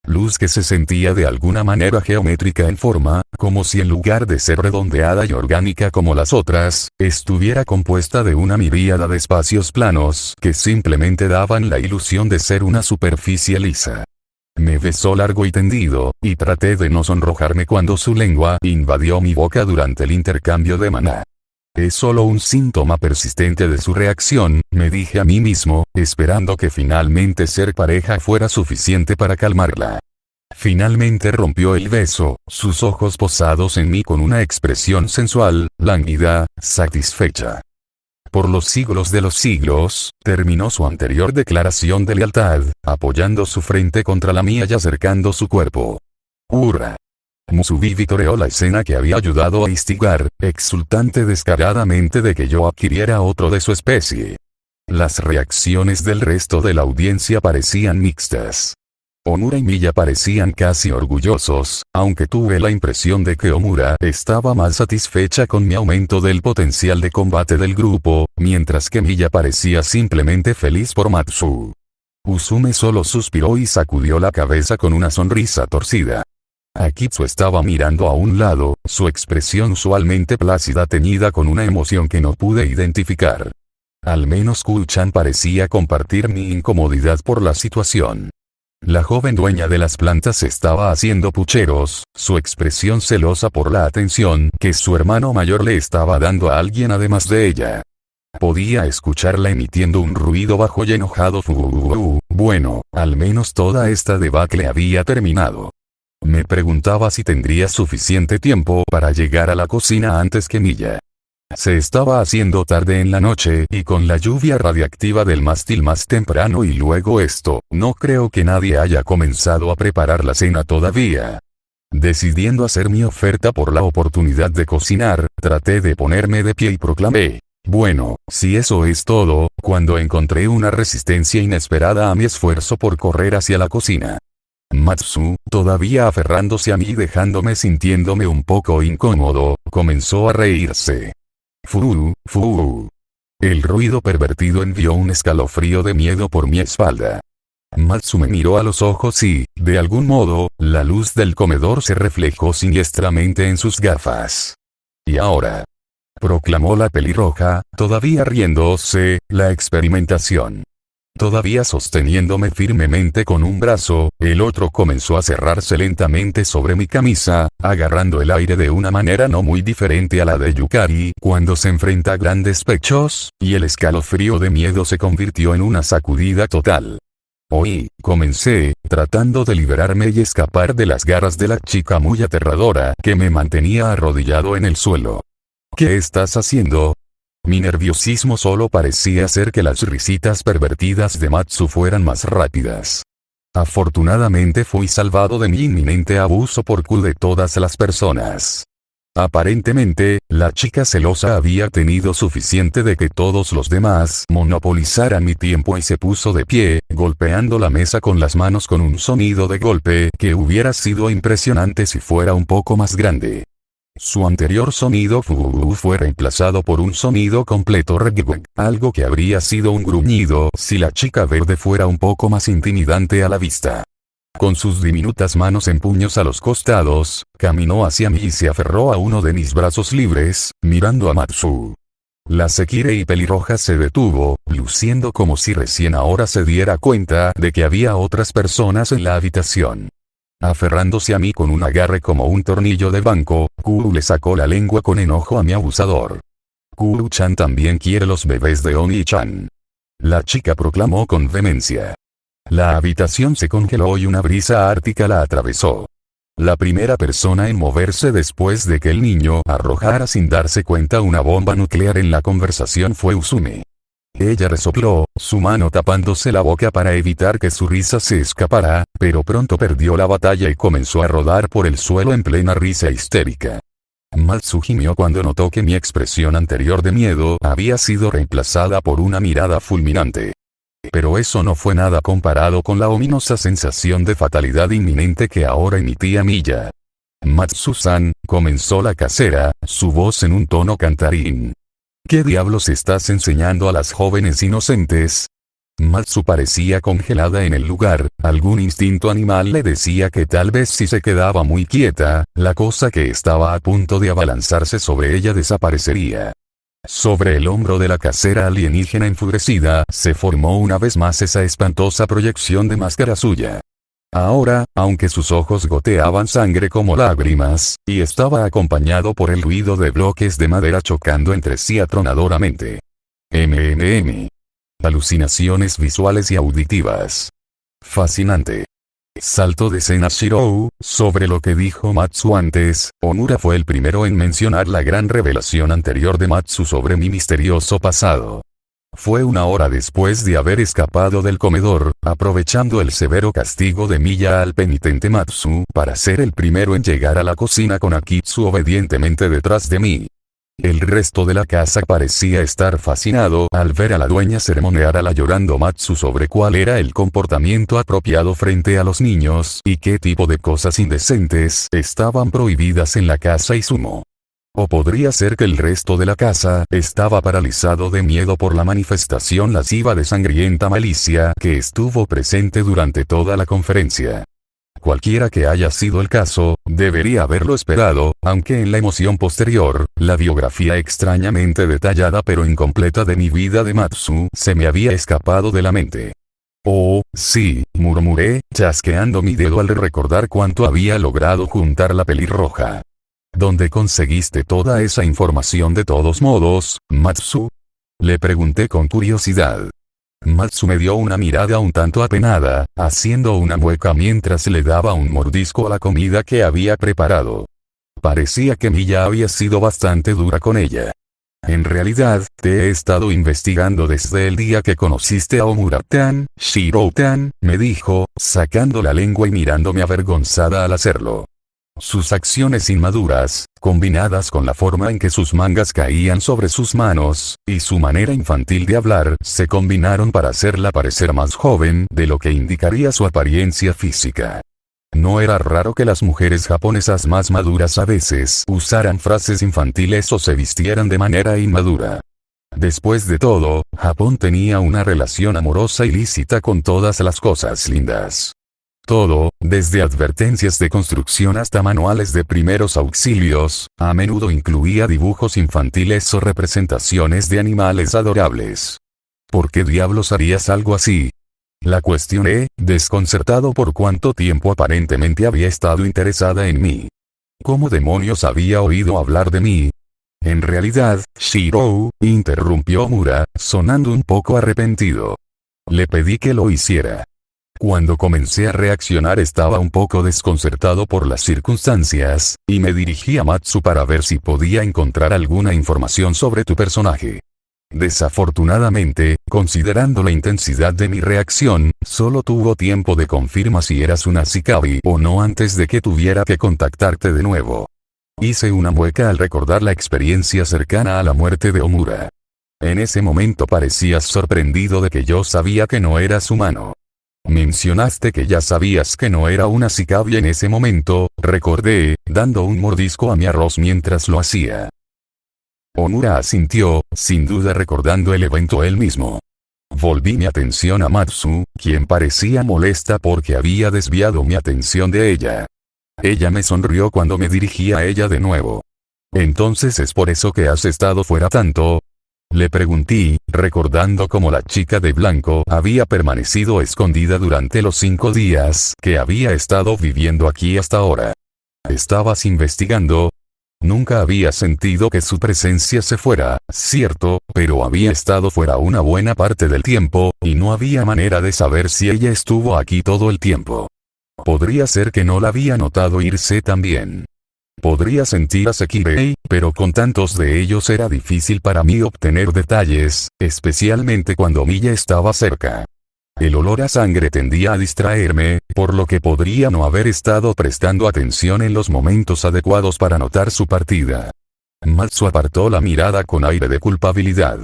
Luz que se sentía de alguna manera geométrica en forma, como si en lugar de ser redondeada y orgánica como las otras, estuviera compuesta de una miríada de espacios planos que simplemente daban la ilusión de ser una superficie lisa. Me besó largo y tendido, y traté de no sonrojarme cuando su lengua invadió mi boca durante el intercambio de maná. Es solo un síntoma persistente de su reacción, me dije a mí mismo, esperando que finalmente ser pareja fuera suficiente para calmarla. Finalmente rompió el beso, sus ojos posados en mí con una expresión sensual, lánguida, satisfecha. Por los siglos de los siglos, terminó su anterior declaración de lealtad, apoyando su frente contra la mía y acercando su cuerpo. ¡Hurra! Musubi vitoreó la escena que había ayudado a instigar, exultante descaradamente de que yo adquiriera otro de su especie. Las reacciones del resto de la audiencia parecían mixtas. Omura y Miya parecían casi orgullosos, aunque tuve la impresión de que Omura estaba más satisfecha con mi aumento del potencial de combate del grupo, mientras que Miya parecía simplemente feliz por Matsu. Usume solo suspiró y sacudió la cabeza con una sonrisa torcida. Akitsu estaba mirando a un lado, su expresión usualmente plácida teñida con una emoción que no pude identificar. Al menos Kul-chan parecía compartir mi incomodidad por la situación. La joven dueña de las plantas estaba haciendo pucheros, su expresión celosa por la atención que su hermano mayor le estaba dando a alguien además de ella. Podía escucharla emitiendo un ruido bajo y enojado. Bueno, al menos toda esta debacle había terminado. Me preguntaba si tendría suficiente tiempo para llegar a la cocina antes que Miya. Se estaba haciendo tarde en la noche y con la lluvia radiactiva del mástil más temprano y luego esto, no creo que nadie haya comenzado a preparar la cena todavía. Decidiendo hacer mi oferta por la oportunidad de cocinar, traté de ponerme de pie y proclamé. Bueno, si eso es todo, cuando encontré una resistencia inesperada a mi esfuerzo por correr hacia la cocina. Matsu, todavía aferrándose a mí y dejándome sintiéndome un poco incómodo, comenzó a reírse. Fu. El ruido pervertido envió un escalofrío de miedo por mi espalda. Matsu me miró a los ojos y, de algún modo, la luz del comedor se reflejó siniestramente en sus gafas. ¿Y ahora?, proclamó la pelirroja, todavía riéndose, la experimentación. Todavía sosteniéndome firmemente con un brazo, el otro comenzó a cerrarse lentamente sobre mi camisa, agarrando el aire de una manera no muy diferente a la de Yukari cuando se enfrenta a grandes pechos, y el escalofrío de miedo se convirtió en una sacudida total. Oí, comencé, tratando de liberarme y escapar de las garras de la chica muy aterradora que me mantenía arrodillado en el suelo. ¿Qué estás haciendo? Mi nerviosismo solo parecía hacer que las risitas pervertidas de Matsu fueran más rápidas. Afortunadamente fui salvado de mi inminente abuso por culpa de todas las personas. Aparentemente, la chica celosa había tenido suficiente de que todos los demás monopolizaran mi tiempo y se puso de pie, golpeando la mesa con las manos con un sonido de golpe que hubiera sido impresionante si fuera un poco más grande. Su anterior sonido fue reemplazado por un sonido completo algo que habría sido un gruñido si la chica verde fuera un poco más intimidante a la vista. Con sus diminutas manos en puños a los costados, caminó hacia mí y se aferró a uno de mis brazos libres, mirando a Matsu. La Sekirei pelirroja se detuvo, luciendo como si recién ahora se diera cuenta de que había otras personas en la habitación. Aferrándose a mí con un agarre como un tornillo de banco, Kuru le sacó la lengua con enojo a mi abusador. Kuru-chan también quiere los bebés de Oni-chan. La chica proclamó con vehemencia. La habitación se congeló y una brisa ártica la atravesó. La primera persona en moverse después de que el niño arrojara sin darse cuenta una bomba nuclear en la conversación fue Usume. Ella resopló, su mano tapándose la boca para evitar que su risa se escapara, pero pronto perdió la batalla y comenzó a rodar por el suelo en plena risa histérica. Matsu gimió cuando notó que mi expresión anterior de miedo había sido reemplazada por una mirada fulminante. Pero eso no fue nada comparado con la ominosa sensación de fatalidad inminente que ahora emitía Miya. Matsu-san, comenzó la casera, su voz en un tono cantarín. ¿Qué diablos estás enseñando a las jóvenes inocentes? Matsu parecía congelada en el lugar, algún instinto animal le decía que tal vez si se quedaba muy quieta, la cosa que estaba a punto de abalanzarse sobre ella desaparecería. Sobre el hombro de la casera alienígena enfurecida se formó una vez más esa espantosa proyección de máscara suya. Ahora, aunque sus ojos goteaban sangre como lágrimas, y estaba acompañado por el ruido de bloques de madera chocando entre sí atronadoramente. Alucinaciones visuales y auditivas. Fascinante. Salto de escena Shirou, sobre lo que dijo Matsu antes, Omura fue el primero en mencionar la gran revelación anterior de Matsu sobre mi misterioso pasado. Fue una hora después de haber escapado del comedor, aprovechando el severo castigo de Miya al penitente Matsu para ser el primero en llegar a la cocina con Akitsu obedientemente detrás de mí. El resto de la casa parecía estar fascinado al ver a la dueña ceremoniar a la llorando Matsu sobre cuál era el comportamiento apropiado frente a los niños y qué tipo de cosas indecentes estaban prohibidas en la casa Izumo. O podría ser que el resto de la casa estaba paralizado de miedo por la manifestación lasciva de sangrienta malicia que estuvo presente durante toda la conferencia. Cualquiera que haya sido el caso, debería haberlo esperado, aunque en la emoción posterior, la biografía extrañamente detallada pero incompleta de mi vida de Matsu se me había escapado de la mente. Oh, sí, murmuré, chasqueando mi dedo al recordar cuánto había logrado juntar la pelirroja. ¿Dónde conseguiste toda esa información de todos modos, Matsu? Le pregunté con curiosidad. Matsu me dio una mirada un tanto apenada, haciendo una mueca mientras le daba un mordisco a la comida que había preparado. Parecía que Miya había sido bastante dura con ella. En realidad, te he estado investigando desde el día que conociste a Omura-tan, Shirou-tan, me dijo, sacando la lengua y mirándome avergonzada al hacerlo. Sus acciones inmaduras, combinadas con la forma en que sus mangas caían sobre sus manos, y su manera infantil de hablar, se combinaron para hacerla parecer más joven de lo que indicaría su apariencia física. No era raro que las mujeres japonesas más maduras a veces usaran frases infantiles o se vistieran de manera inmadura. Después de todo, Japón tenía una relación amorosa ilícita con todas las cosas lindas. Todo, desde advertencias de construcción hasta manuales de primeros auxilios, a menudo incluía dibujos infantiles o representaciones de animales adorables. ¿Por qué diablos harías algo así? La cuestioné, desconcertado por cuánto tiempo aparentemente había estado interesada en mí. ¿Cómo demonios había oído hablar de mí? En realidad, Shirou, interrumpió Omura, sonando un poco arrepentido. Le pedí que lo hiciera. Cuando comencé a reaccionar estaba un poco desconcertado por las circunstancias, y me dirigí a Matsu para ver si podía encontrar alguna información sobre tu personaje. Desafortunadamente, considerando la intensidad de mi reacción, solo tuvo tiempo de confirmar si eras una Shikabi o no antes de que tuviera que contactarte de nuevo. Hice una mueca al recordar la experiencia cercana a la muerte de Omura. En ese momento parecías sorprendido de que yo sabía que no eras humano. Mencionaste que ya sabías que no era una Shikabi en ese momento, recordé, dando un mordisco a mi arroz mientras lo hacía. Omura asintió, sin duda recordando el evento él mismo. Volví mi atención a Matsu, quien parecía molesta porque había desviado mi atención de ella. Ella me sonrió cuando me dirigí a ella de nuevo. ¿Entonces es por eso que has estado fuera tanto? Le pregunté, recordando cómo la chica de blanco había permanecido escondida durante los 5 días que había estado viviendo aquí hasta ahora. ¿Estabas investigando? Nunca había sentido que su presencia se fuera, cierto, pero había estado fuera una buena parte del tiempo, y no había manera de saber si ella estuvo aquí todo el tiempo. Podría ser que no la había notado irse también. Podría sentir a Sekirei, pero con tantos de ellos era difícil para mí obtener detalles, especialmente cuando Miya estaba cerca. El olor a sangre tendía a distraerme, por lo que podría no haber estado prestando atención en los momentos adecuados para notar su partida. Matsu apartó la mirada con aire de culpabilidad.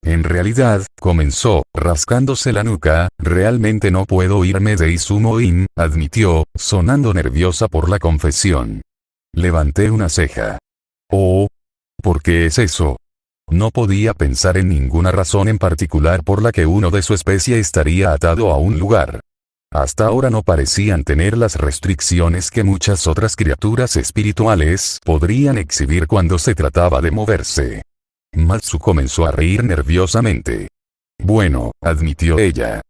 En realidad, comenzó, rascándose la nuca, realmente no puedo irme de Izumo-in, admitió, sonando nerviosa por la confesión. Levanté una ceja. Oh, ¿por qué es eso? No podía pensar en ninguna razón en particular por la que uno de su especie estaría atado a un lugar. Hasta ahora no parecían tener las restricciones que muchas otras criaturas espirituales podrían exhibir cuando se trataba de moverse. Matsu comenzó a reír nerviosamente. Bueno, admitió ella.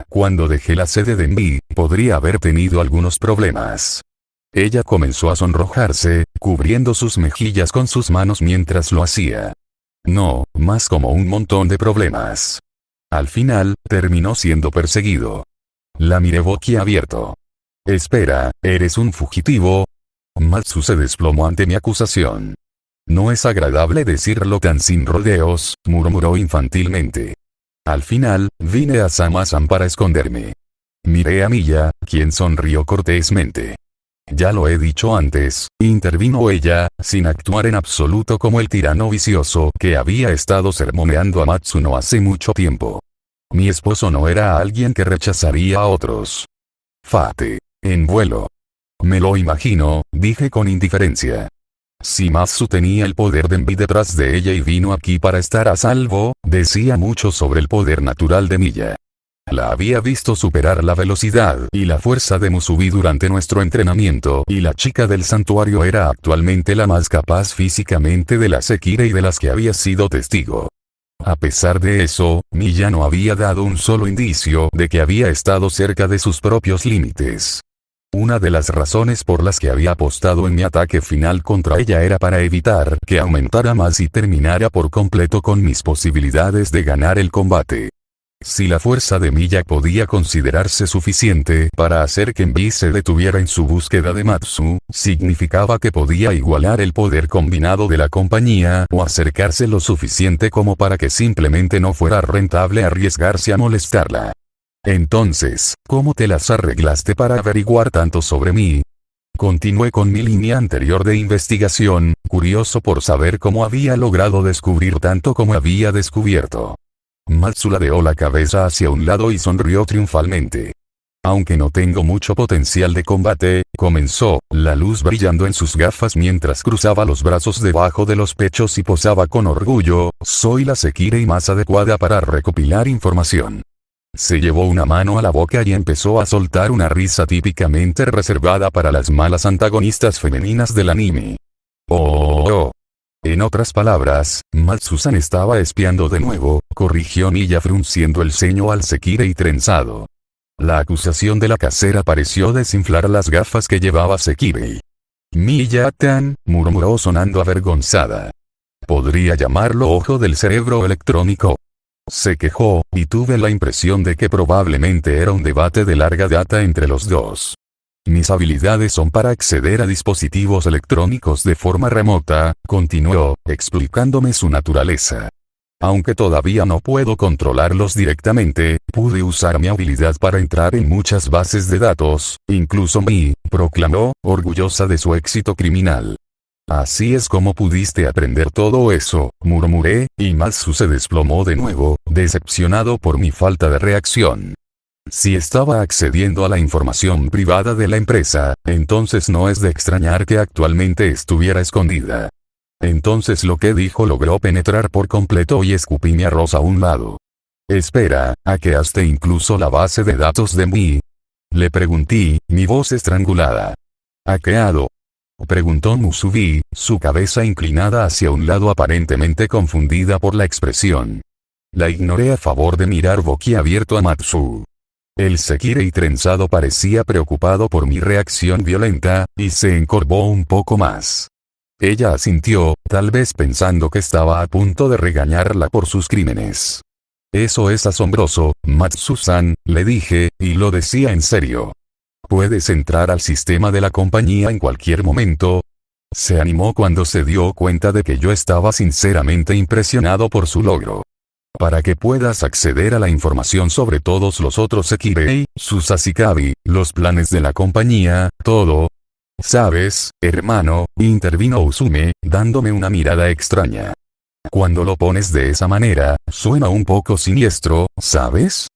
Cuando dejé la sede de Envi, podría haber tenido algunos problemas. Ella comenzó a sonrojarse, cubriendo sus mejillas con sus manos mientras lo hacía. No, más como un montón de problemas. Al final, terminó siendo perseguido. La miré boquiabierto. Espera, ¿eres un fugitivo? Matsu se desplomó ante mi acusación. No es agradable decirlo tan sin rodeos, murmuró infantilmente. Al final, vine a Sama-san para esconderme. Miré a Miya, quien sonrió cortésmente. Ya lo he dicho antes, intervino ella, sin actuar en absoluto como el tirano vicioso que había estado sermoneando a Matsu no hace mucho tiempo. Mi esposo no era alguien que rechazaría a otros. Fate. En vuelo. Me lo imagino, dije con indiferencia. Si Matsu tenía el poder de Envi detrás de ella y vino aquí para estar a salvo, decía mucho sobre el poder natural de Miya. La había visto superar la velocidad y la fuerza de Musubi durante nuestro entrenamiento y la chica del santuario era actualmente la más capaz físicamente de la Sekirei de las que había sido testigo. A pesar de eso, Miya no había dado un solo indicio de que había estado cerca de sus propios límites. Una de las razones por las que había apostado en mi ataque final contra ella era para evitar que aumentara más y terminara por completo con mis posibilidades de ganar el combate. Si la fuerza de Miya podía considerarse suficiente para hacer que Envi se detuviera en su búsqueda de Matsu, significaba que podía igualar el poder combinado de la compañía o acercarse lo suficiente como para que simplemente no fuera rentable arriesgarse a molestarla. Entonces, ¿cómo te las arreglaste para averiguar tanto sobre mí? Continué con mi línea anterior de investigación, curioso por saber cómo había logrado descubrir tanto como había descubierto. Matsu ladeó la cabeza hacia un lado y sonrió triunfalmente. Aunque no tengo mucho potencial de combate, comenzó, la luz brillando en sus gafas mientras cruzaba los brazos debajo de los pechos y posaba con orgullo, soy la Sekirei más adecuada para recopilar información. Se llevó una mano a la boca y empezó a soltar una risa típicamente reservada para las malas antagonistas femeninas del anime. Oh. En otras palabras, Matsu-san estaba espiando de nuevo, corrigió Miya frunciendo el ceño al Sekirei trenzado. La acusación de la casera pareció desinflar las gafas que llevaba Sekirei. Miya-tan, murmuró sonando avergonzada. Podría llamarlo ojo del cerebro electrónico. Se quejó, y tuve la impresión de que probablemente era un debate de larga data entre los dos. Mis habilidades son para acceder a dispositivos electrónicos de forma remota, continuó, explicándome su naturaleza. Aunque todavía no puedo controlarlos directamente, pude usar mi habilidad para entrar en muchas bases de datos, incluso proclamó, orgullosa de su éxito criminal. Así es como pudiste aprender todo eso, murmuré, y Matsu se desplomó de nuevo, decepcionado por mi falta de reacción. Si estaba accediendo a la información privada de la empresa, entonces no es de extrañar que actualmente estuviera escondida. Entonces lo que dijo logró penetrar por completo y escupí mi arroz a un lado. Espera, ¿hackeaste incluso la base de datos de mí? Le pregunté, mi voz estrangulada. ¿Hackeado? Preguntó Musubi, su cabeza inclinada hacia un lado aparentemente confundida por la expresión. La ignoré a favor de mirar boquiabierto a Matsu. El Sekirei trenzado parecía preocupado por mi reacción violenta, y se encorvó un poco más. Ella asintió, tal vez pensando que estaba a punto de regañarla por sus crímenes. Eso es asombroso, Matsu-san, le dije, y lo decía en serio. Puedes entrar al sistema de la compañía en cualquier momento. Se animó cuando se dio cuenta de que yo estaba sinceramente impresionado por su logro. Para que puedas acceder a la información sobre todos los otros Sekirei, sus Ashikabi, los planes de la compañía, todo. ¿Sabes, hermano?, intervino Usume, dándome una mirada extraña. Cuando lo pones de esa manera, suena un poco siniestro, ¿sabes?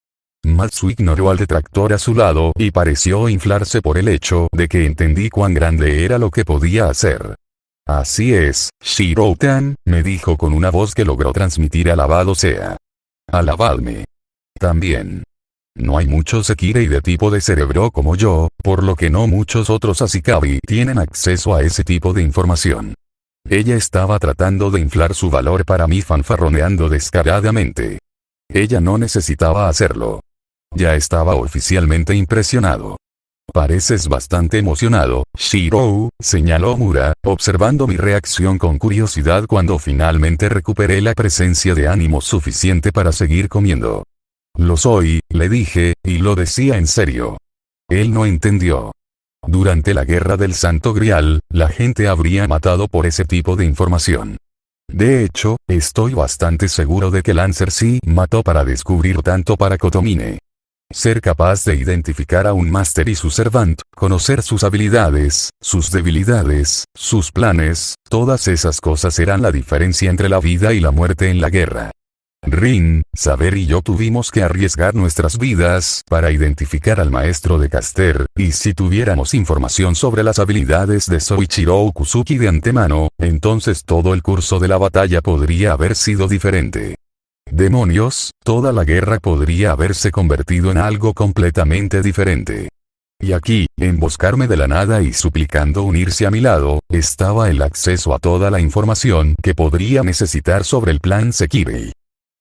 Matsu ignoró al detractor a su lado y pareció inflarse por el hecho de que entendí cuán grande era lo que podía hacer. Así es, Shiro-tan, me dijo con una voz que logró transmitir alabado sea. Alabadme. También. No hay muchos Sekirei de tipo de cerebro como yo, por lo que no muchos otros Ashikabi tienen acceso a ese tipo de información. Ella estaba tratando de inflar su valor para mí fanfarroneando descaradamente. Ella no necesitaba hacerlo. Ya estaba oficialmente impresionado. Pareces bastante emocionado, Shiro, señaló Mura, observando mi reacción con curiosidad cuando finalmente recuperé la presencia de ánimo suficiente para seguir comiendo. Lo soy, le dije, y lo decía en serio. Él no entendió. Durante la Guerra del Santo Grial, la gente habría matado por ese tipo de información. De hecho, estoy bastante seguro de que Lancer sí mató para descubrir tanto para Kotomine. Ser capaz de identificar a un máster y su servant, conocer sus habilidades, sus debilidades, sus planes, todas esas cosas eran la diferencia entre la vida y la muerte en la guerra. Rin, Saber y yo tuvimos que arriesgar nuestras vidas para identificar al maestro de Caster, y si tuviéramos información sobre las habilidades de Soichiro Kusuki de antemano, entonces todo el curso de la batalla podría haber sido diferente. Demonios, toda la guerra podría haberse convertido en algo completamente diferente. Y aquí, emboscarme de la nada y suplicando unirse a mi lado, estaba el acceso a toda la información que podría necesitar sobre el plan Sekirei.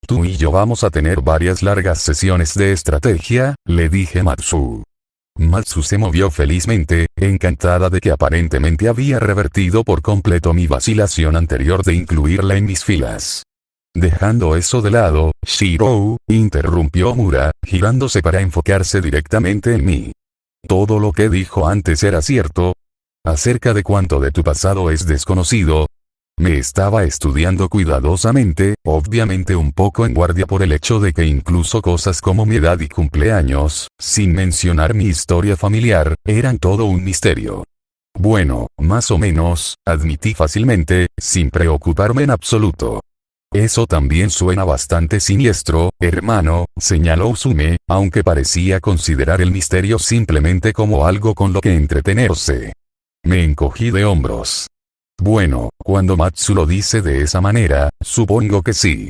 Tú y yo vamos a tener varias largas sesiones de estrategia, le dije a Matsu. Matsu se movió felizmente, encantada de que aparentemente había revertido por completo mi vacilación anterior de incluirla en mis filas. Dejando eso de lado, Shiro, interrumpió Mura, girándose para enfocarse directamente en mí. Todo lo que dijo antes era cierto. Acerca de cuánto de tu pasado es desconocido. Me estaba estudiando cuidadosamente, obviamente un poco en guardia por el hecho de que incluso cosas como mi edad y cumpleaños, sin mencionar mi historia familiar, eran todo un misterio. Bueno, más o menos, admití fácilmente, sin preocuparme en absoluto. Eso también suena bastante siniestro, hermano, señaló Usume, aunque parecía considerar el misterio simplemente como algo con lo que entretenerse. Me encogí de hombros. Bueno, cuando Matsu lo dice de esa manera, supongo que sí.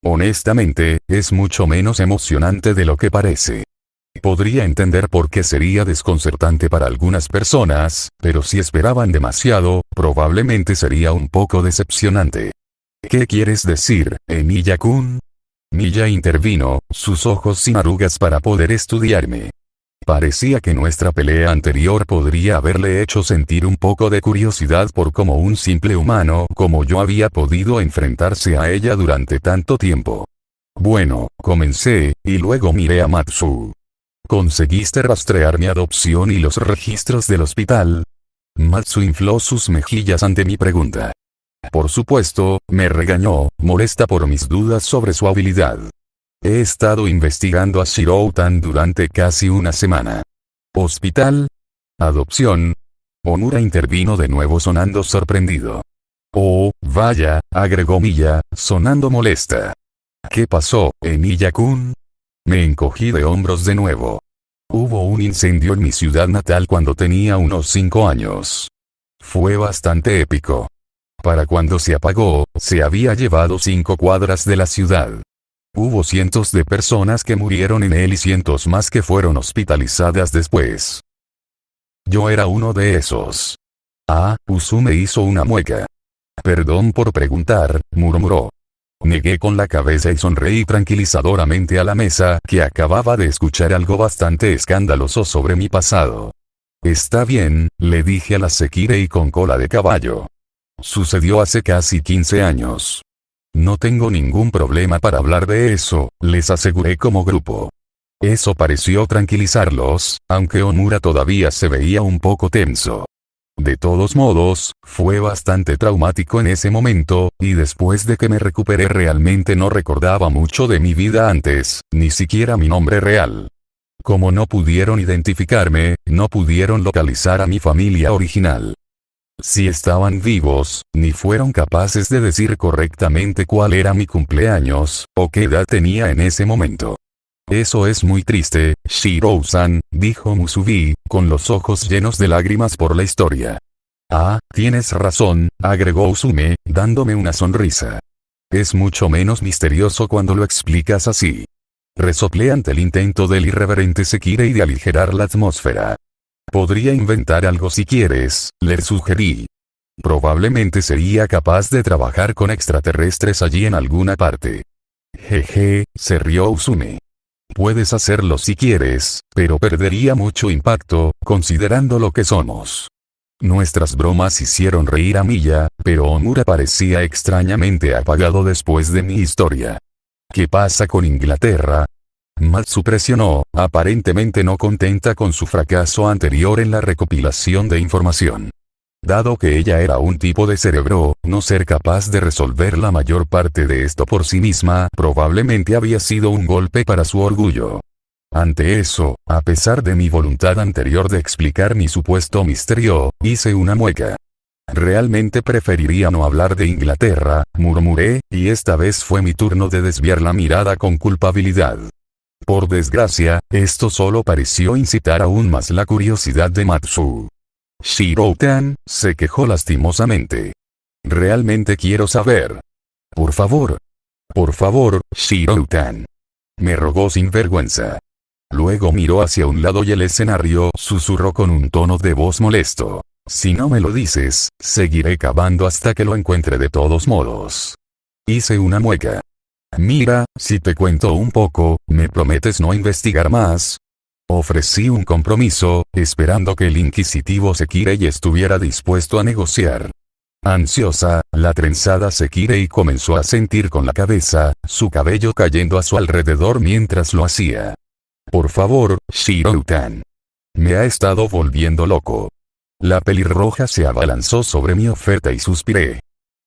Honestamente, es mucho menos emocionante de lo que parece. Podría entender por qué sería desconcertante para algunas personas, pero si esperaban demasiado, probablemente sería un poco decepcionante. ¿Qué quieres decir, Emilia-kun? Miya intervino, sus ojos sin arrugas para poder estudiarme. Parecía que nuestra pelea anterior podría haberle hecho sentir un poco de curiosidad por cómo un simple humano como yo había podido enfrentarse a ella durante tanto tiempo. Bueno, comencé, y luego miré a Matsu. ¿Conseguiste rastrear mi adopción y los registros del hospital? Matsu infló sus mejillas ante mi pregunta. Por supuesto, me regañó, molesta por mis dudas sobre su habilidad. He estado investigando a Shirou-tan durante casi una semana. ¿Hospital? ¿Adopción? Omura intervino de nuevo sonando sorprendido. Oh, vaya, agregó Miya, sonando molesta. ¿Qué pasó, Emilia-kun? Me encogí de hombros de nuevo. Hubo un incendio en mi ciudad natal cuando tenía unos 5 años. Fue bastante épico. Para cuando se apagó, se había llevado 5 cuadras de la ciudad. Hubo cientos de personas que murieron en él y cientos más que fueron hospitalizadas después. Yo era uno de esos. Ah, Usume hizo una mueca. Perdón por preguntar, murmuró. Negué con la cabeza y sonreí tranquilizadoramente a la mesa que acababa de escuchar algo bastante escandaloso sobre mi pasado. Está bien, le dije a la Sekirei con cola de caballo. Sucedió hace casi 15 años. No tengo ningún problema para hablar de eso, les aseguré como grupo. Eso pareció tranquilizarlos, aunque Omura todavía se veía un poco tenso. De todos modos, fue bastante traumático en ese momento, y después de que me recuperé realmente no recordaba mucho de mi vida antes, ni siquiera mi nombre real. Como no pudieron identificarme, no pudieron localizar a mi familia original. Si estaban vivos, ni fueron capaces de decir correctamente cuál era mi cumpleaños, o qué edad tenía en ese momento. Eso es muy triste, Shirou-san, dijo Musubi, con los ojos llenos de lágrimas por la historia. Ah, tienes razón, agregó Usume, dándome una sonrisa. Es mucho menos misterioso cuando lo explicas así. Resoplé ante el intento del irreverente Sekirei de aligerar la atmósfera. Podría inventar algo si quieres, le sugerí. Probablemente sería capaz de trabajar con extraterrestres allí en alguna parte. Jeje, se rió Usume. Puedes hacerlo si quieres, pero perdería mucho impacto, considerando lo que somos. Nuestras bromas hicieron reír a Miya, pero Omura parecía extrañamente apagado después de mi historia. ¿Qué pasa con Inglaterra? Matsu presionó, aparentemente no contenta con su fracaso anterior en la recopilación de información. Dado que ella era un tipo de cerebro, no ser capaz de resolver la mayor parte de esto por sí misma probablemente había sido un golpe para su orgullo. Ante eso, a pesar de mi voluntad anterior de explicar mi supuesto misterio, hice una mueca. Realmente preferiría no hablar de Inglaterra, murmuré, y esta vez fue mi turno de desviar la mirada con culpabilidad. Por desgracia, esto solo pareció incitar aún más la curiosidad de Matsu. Shirou-tan, se quejó lastimosamente. Realmente quiero saber. Por favor, Shirou-tan. Me rogó sin vergüenza. Luego miró hacia un lado y el escenario susurró con un tono de voz molesto. Si no me lo dices, seguiré cavando hasta que lo encuentre de todos modos. Hice una mueca. Mira, si te cuento un poco, ¿me prometes no investigar más? Ofrecí un compromiso, esperando que el inquisitivo Sekirei estuviera dispuesto a negociar. Ansiosa, la trenzada Sekirei comenzó a sentir con la cabeza, su cabello cayendo a su alrededor mientras lo hacía. Por favor, Shirou-tan. Me ha estado volviendo loco. La pelirroja se abalanzó sobre mi oferta y suspiré.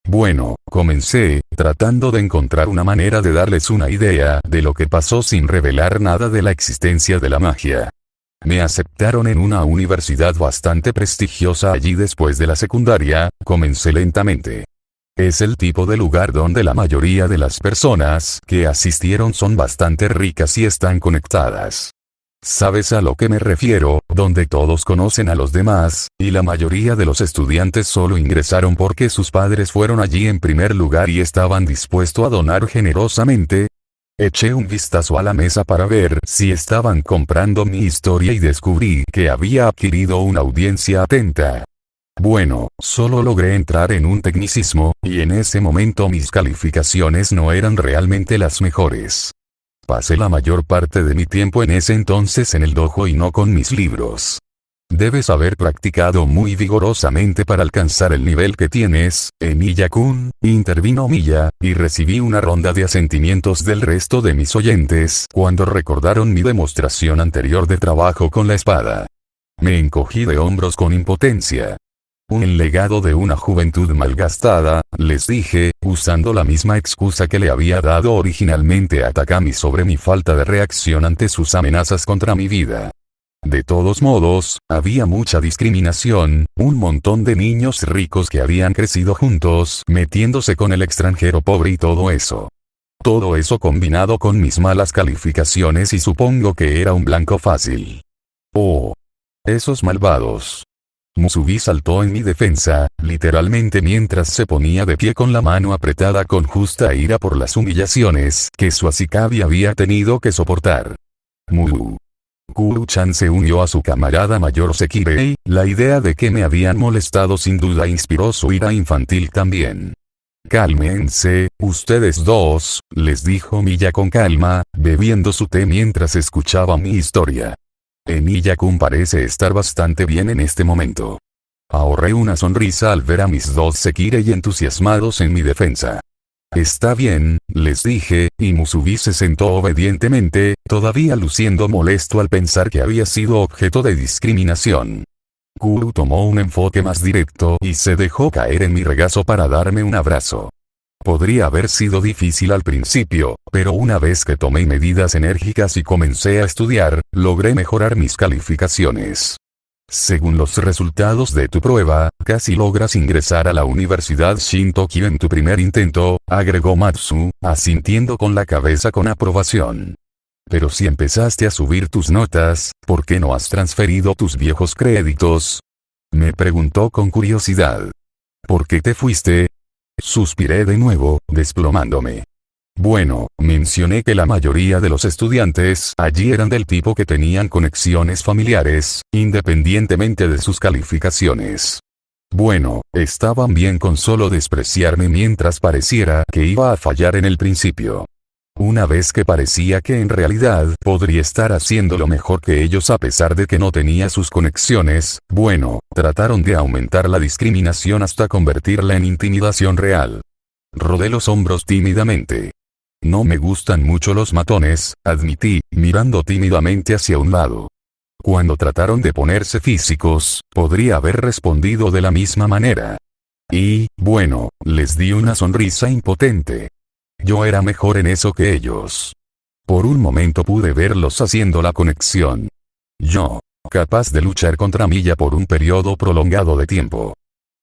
Bueno, comencé, tratando de encontrar una manera de darles una idea de lo que pasó sin revelar nada de la existencia de la magia. Me aceptaron en una universidad bastante prestigiosa allí después de la secundaria, comencé lentamente. Es el tipo de lugar donde la mayoría de las personas que asistieron son bastante ricas y están conectadas. ¿Sabes a lo que me refiero? Donde todos conocen a los demás, y la mayoría de los estudiantes solo ingresaron porque sus padres fueron allí en primer lugar y estaban dispuestos a donar generosamente. Eché un vistazo a la mesa para ver si estaban comprando mi historia y descubrí que había adquirido una audiencia atenta. Bueno, solo logré entrar en un tecnicismo, y en ese momento mis calificaciones no eran realmente las mejores. Pasé la mayor parte de mi tiempo en ese entonces en el dojo y no con mis libros. Debes haber practicado muy vigorosamente para alcanzar el nivel que tienes, Emiya-kun, intervino Miya, y recibí una ronda de asentimientos del resto de mis oyentes cuando recordaron mi demostración anterior de trabajo con la espada. Me encogí de hombros con impotencia. Un legado de una juventud malgastada, les dije, usando la misma excusa que le había dado originalmente a Takami sobre mi falta de reacción ante sus amenazas contra mi vida. De todos modos, había mucha discriminación, un montón de niños ricos que habían crecido juntos, metiéndose con el extranjero pobre y todo eso. Todo eso combinado con mis malas calificaciones y supongo que era un blanco fácil. Oh. Esos malvados. Musubi saltó en mi defensa, literalmente mientras se ponía de pie con la mano apretada con justa ira por las humillaciones que su Ashikabi había tenido que soportar. Mu. Kuru-chan se unió a su camarada mayor Sekirei, la idea de que me habían molestado sin duda inspiró su ira infantil también. Cálmense, ustedes dos, les dijo Miya con calma, bebiendo su té mientras escuchaba mi historia. Emiya-kun parece estar bastante bien en este momento. Ahorré una sonrisa al ver a mis dos Sekirei entusiasmados en mi defensa. Está bien, les dije, y Musubi se sentó obedientemente, todavía luciendo molesto al pensar que había sido objeto de discriminación. Kuru tomó un enfoque más directo y se dejó caer en mi regazo para darme un abrazo. Podría haber sido difícil al principio, pero una vez que tomé medidas enérgicas y comencé a estudiar, logré mejorar mis calificaciones. Según los resultados de tu prueba, casi logras ingresar a la Universidad Shinto-kyu en tu primer intento, agregó Matsu, asintiendo con la cabeza con aprobación. Pero si empezaste a subir tus notas, ¿por qué no has transferido tus viejos créditos? Me preguntó con curiosidad. ¿Por qué te fuiste? Suspiré de nuevo, desplomándome. Bueno, mencioné que la mayoría de los estudiantes allí eran del tipo que tenían conexiones familiares, independientemente de sus calificaciones. Bueno, estaban bien con solo despreciarme mientras pareciera que iba a fallar en el principio. Una vez que parecía que en realidad podría estar haciendo lo mejor que ellos a pesar de que no tenía sus conexiones, bueno, trataron de aumentar la discriminación hasta convertirla en intimidación real. Rodé los hombros tímidamente. No me gustan mucho los matones, admití, mirando tímidamente hacia un lado. Cuando trataron de ponerse físicos, podría haber respondido de la misma manera. Y, bueno, les di una sonrisa impotente. Yo era mejor en eso que ellos. Por un momento pude verlos haciendo la conexión. Yo, capaz de luchar contra Miya por un periodo prolongado de tiempo.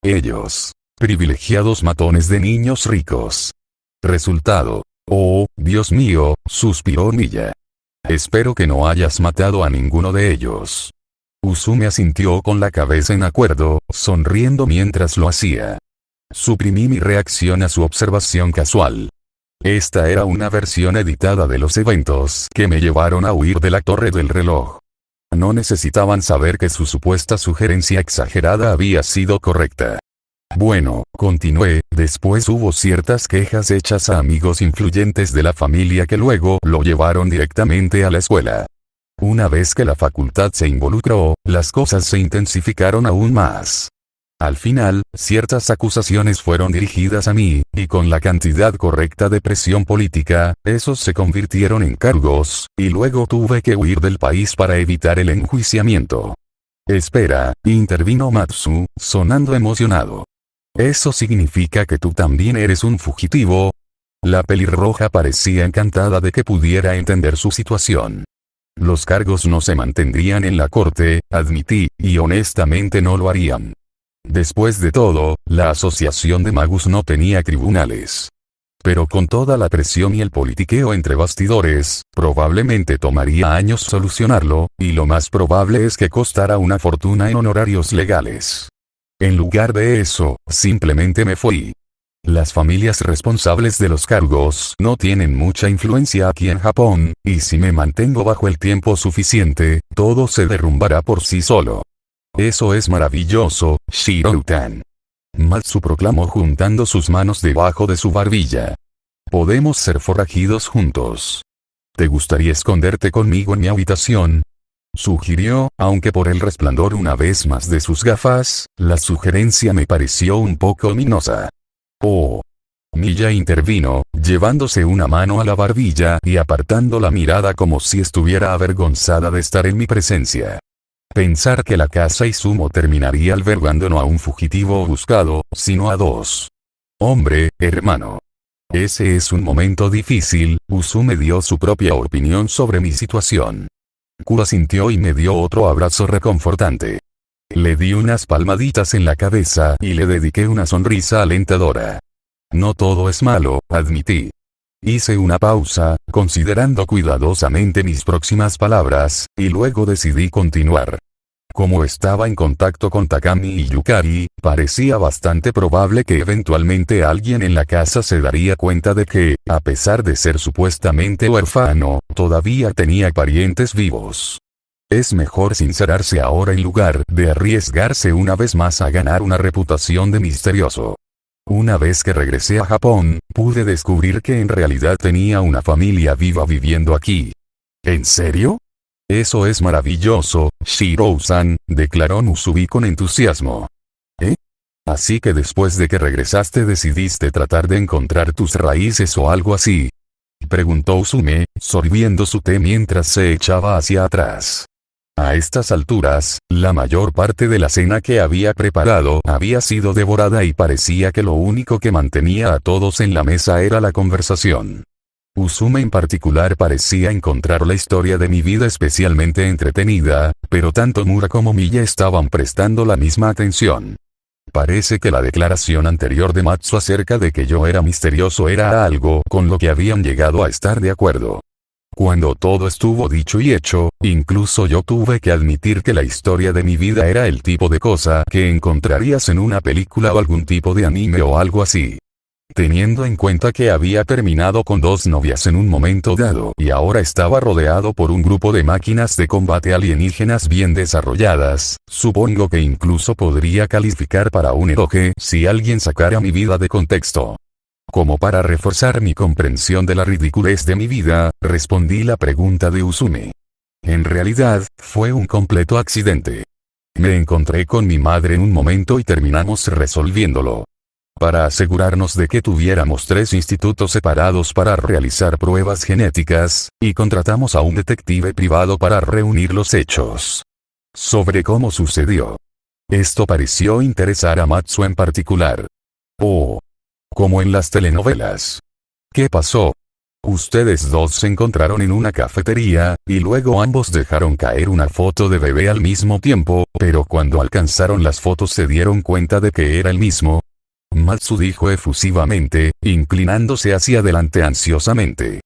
Ellos, privilegiados matones de niños ricos. Resultado. Oh, Dios mío, suspiró Miya. Espero que no hayas matado a ninguno de ellos. Usume asintió con la cabeza en acuerdo, sonriendo mientras lo hacía. Suprimí mi reacción a su observación casual. Esta era una versión editada de los eventos que me llevaron a huir de la torre del reloj. No necesitaban saber que su supuesta sugerencia exagerada había sido correcta. Bueno, continué, después hubo ciertas quejas hechas a amigos influyentes de la familia que luego lo llevaron directamente a la escuela. Una vez que la facultad se involucró, las cosas se intensificaron aún más. Al final, ciertas acusaciones fueron dirigidas a mí, y con la cantidad correcta de presión política, esos se convirtieron en cargos, y luego tuve que huir del país para evitar el enjuiciamiento. Espera, intervino Matsu, sonando emocionado. ¿Eso significa que tú también eres un fugitivo? La pelirroja parecía encantada de que pudiera entender su situación. Los cargos no se mantendrían en la corte, admití, y honestamente no lo harían. Después de todo, la asociación de magus no tenía tribunales. Pero con toda la presión y el politiqueo entre bastidores, probablemente tomaría años solucionarlo, y lo más probable es que costara una fortuna en honorarios legales. En lugar de eso, simplemente me fui. Las familias responsables de los cargos no tienen mucha influencia aquí en Japón, y si me mantengo bajo el tiempo suficiente, todo se derrumbará por sí solo. Eso es maravilloso, Shiro-tan. Matsu proclamó juntando sus manos debajo de su barbilla. Podemos ser forajidos juntos. ¿Te gustaría esconderte conmigo en mi habitación? Sugirió, aunque por el resplandor una vez más de sus gafas, la sugerencia me pareció un poco ominosa. Oh. Miya intervino, llevándose una mano a la barbilla y apartando la mirada como si estuviera avergonzada de estar en mi presencia. Pensar que la casa Izumo terminaría albergando no a un fugitivo buscado, sino a dos. Hombre, hermano. Ese es un momento difícil. Usume dio su propia opinión sobre mi situación. Kuro asintió y me dio otro abrazo reconfortante. Le di unas palmaditas en la cabeza y le dediqué una sonrisa alentadora. No todo es malo, admití. Hice una pausa, considerando cuidadosamente mis próximas palabras, y luego decidí continuar. Como estaba en contacto con Takami y Yukari, parecía bastante probable que eventualmente alguien en la casa se daría cuenta de que, a pesar de ser supuestamente huérfano, todavía tenía parientes vivos. Es mejor sincerarse ahora en lugar de arriesgarse una vez más a ganar una reputación de misterioso. Una vez que regresé a Japón, pude descubrir que en realidad tenía una familia viva viviendo aquí. ¿En serio? Eso es maravilloso, Shiro-san, declaró Musubi con entusiasmo. ¿Eh? Así que después de que regresaste decidiste tratar de encontrar tus raíces o algo así. Preguntó Usume, sorbiendo su té mientras se echaba hacia atrás. A estas alturas, la mayor parte de la cena que había preparado había sido devorada y parecía que lo único que mantenía a todos en la mesa era la conversación. Usume en particular parecía encontrar la historia de mi vida especialmente entretenida, pero tanto Mura como Miya estaban prestando la misma atención. Parece que la declaración anterior de Matsu acerca de que yo era misterioso era algo con lo que habían llegado a estar de acuerdo. Cuando todo estuvo dicho y hecho, incluso yo tuve que admitir que la historia de mi vida era el tipo de cosa que encontrarías en una película o algún tipo de anime o algo así. Teniendo en cuenta que había terminado con 2 novias en un momento dado y ahora estaba rodeado por un grupo de máquinas de combate alienígenas bien desarrolladas, supongo que incluso podría calificar para un eroge si alguien sacara mi vida de contexto. Como para reforzar mi comprensión de la ridiculez de mi vida, respondí la pregunta de Usume. En realidad, fue un completo accidente. Me encontré con mi madre en un momento y terminamos resolviéndolo. Para asegurarnos de que tuviéramos 3 institutos separados para realizar pruebas genéticas, y contratamos a un detective privado para reunir los hechos. Sobre cómo sucedió. Esto pareció interesar a Matsu en particular. Oh. Como en las telenovelas. ¿Qué pasó? Ustedes dos se encontraron en una cafetería, y luego ambos dejaron caer una foto de bebé al mismo tiempo, pero cuando alcanzaron las fotos se dieron cuenta de que era el mismo. Matsu dijo efusivamente, inclinándose hacia adelante ansiosamente.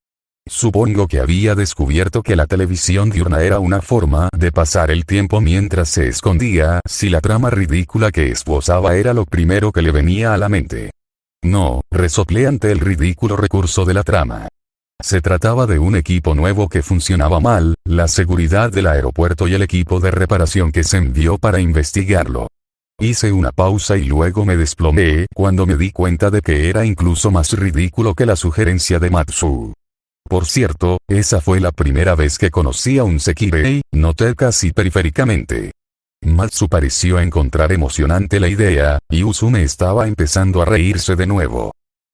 Supongo que había descubierto que la televisión diurna era una forma de pasar el tiempo mientras se escondía, si la trama ridícula que esbozaba era lo primero que le venía a la mente. No, resoplé ante el ridículo recurso de la trama. Se trataba de un equipo nuevo que funcionaba mal, la seguridad del aeropuerto y el equipo de reparación que se envió para investigarlo. Hice una pausa y luego me desplomé cuando me di cuenta de que era incluso más ridículo que la sugerencia de Matsu. Por cierto, esa fue la primera vez que conocí a un Sekirei, noté casi periféricamente. Matsu pareció encontrar emocionante la idea, y Usume estaba empezando a reírse de nuevo.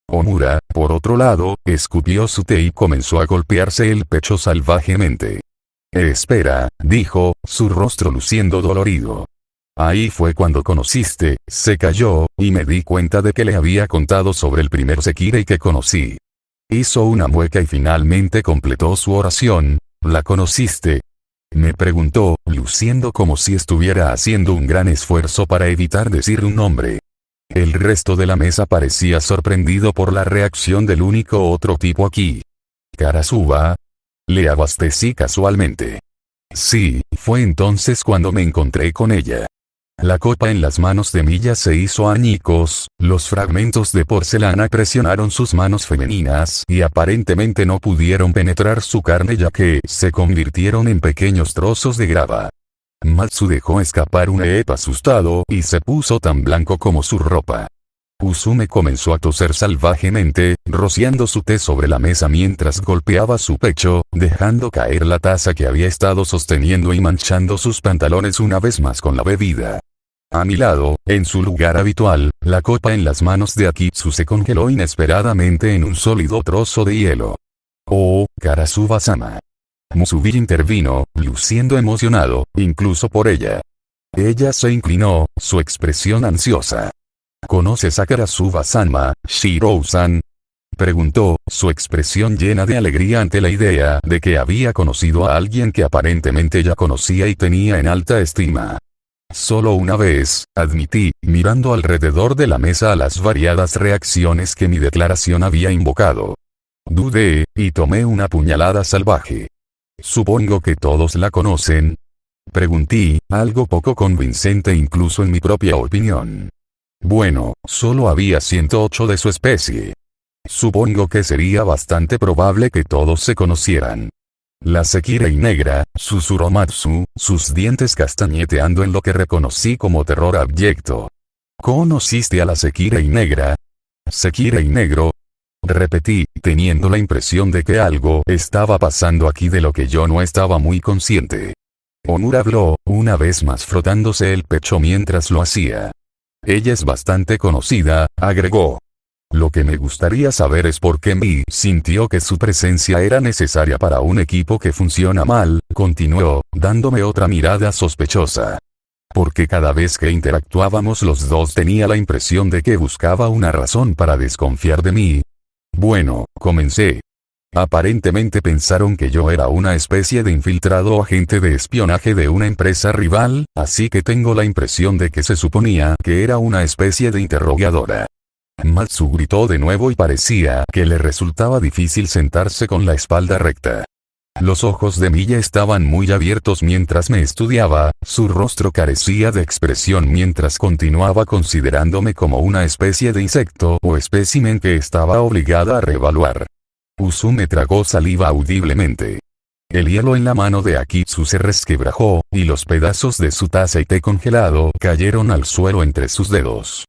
Omura, por otro lado, escupió su té y comenzó a golpearse el pecho salvajemente. Espera, dijo, su rostro luciendo dolorido. Ahí fue cuando conociste, se calló, y me di cuenta de que le había contado sobre el primer Sekirei que conocí. Hizo una mueca y finalmente completó su oración. ¿La conociste? Me preguntó, luciendo como si estuviera haciendo un gran esfuerzo para evitar decir un nombre. El resto de la mesa parecía sorprendido por la reacción del único otro tipo aquí. Karasuba. Le abastecí casualmente. Sí, fue entonces cuando me encontré con ella. La copa en las manos de Milla se hizo añicos, los fragmentos de porcelana presionaron sus manos femeninas y aparentemente no pudieron penetrar su carne ya que se convirtieron en pequeños trozos de grava. Matsu dejó escapar un eep asustado y se puso tan blanco como su ropa. Usume comenzó a toser salvajemente, rociando su té sobre la mesa mientras golpeaba su pecho, dejando caer la taza que había estado sosteniendo y manchando sus pantalones una vez más con la bebida. A mi lado, en su lugar habitual, la copa en las manos de Akitsu se congeló inesperadamente en un sólido trozo de hielo. «Oh, Karasuba-sama». Musubi intervino, luciendo emocionado, incluso por ella. Ella se inclinó, su expresión ansiosa. ¿Conoces a Karasuba-sama, Shirou-san? Preguntó, su expresión llena de alegría ante la idea de que había conocido a alguien que aparentemente ya conocía y tenía en alta estima. Solo una vez, admití, mirando alrededor de la mesa a las variadas reacciones que mi declaración había invocado. Dudé, y tomé una puñalada salvaje. Supongo que todos la conocen. Pregunté, algo poco convincente incluso en mi propia opinión. Bueno, solo había 108 de su especie. Supongo que sería bastante probable que todos se conocieran. La Sekirei negra, susurró Matsu, sus dientes castañeteando en lo que reconocí como terror abyecto. ¿Conociste a la Sekirei negra? ¿Sekirei negro? Repetí, teniendo la impresión de que algo estaba pasando aquí de lo que yo no estaba muy consciente. Onura habló, una vez más frotándose el pecho mientras lo hacía. Ella es bastante conocida, agregó. Lo que me gustaría saber es por qué Mi sintió que su presencia era necesaria para un equipo que funciona mal, continuó, dándome otra mirada sospechosa. Porque cada vez que interactuábamos los dos tenía la impresión de que buscaba una razón para desconfiar de mí. Bueno, comencé. Aparentemente pensaron que yo era una especie de infiltrado o agente de espionaje de una empresa rival, así que tengo la impresión de que se suponía que era una especie de interrogadora. Matsu gritó de nuevo y parecía que le resultaba difícil sentarse con la espalda recta. Los ojos de Milla estaban muy abiertos mientras me estudiaba, su rostro carecía de expresión mientras continuaba considerándome como una especie de insecto o espécimen que estaba obligada a reevaluar. Usume tragó saliva audiblemente. El hielo en la mano de Akitsu se resquebrajó, y los pedazos de su taza y té congelado cayeron al suelo entre sus dedos.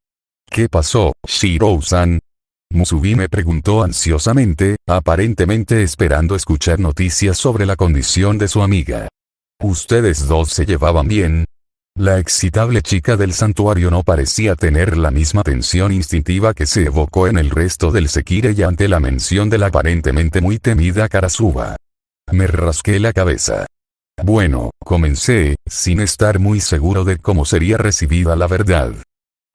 ¿Qué pasó, Shirou-san? Musubi me preguntó ansiosamente, aparentemente esperando escuchar noticias sobre la condición de su amiga. ¿Ustedes dos se llevaban bien? La excitable chica del santuario no parecía tener la misma tensión instintiva que se evocó en el resto del Sekirei ante la mención de la aparentemente muy temida Karasuba. Me rasqué la cabeza. Bueno, comencé, sin estar muy seguro de cómo sería recibida la verdad.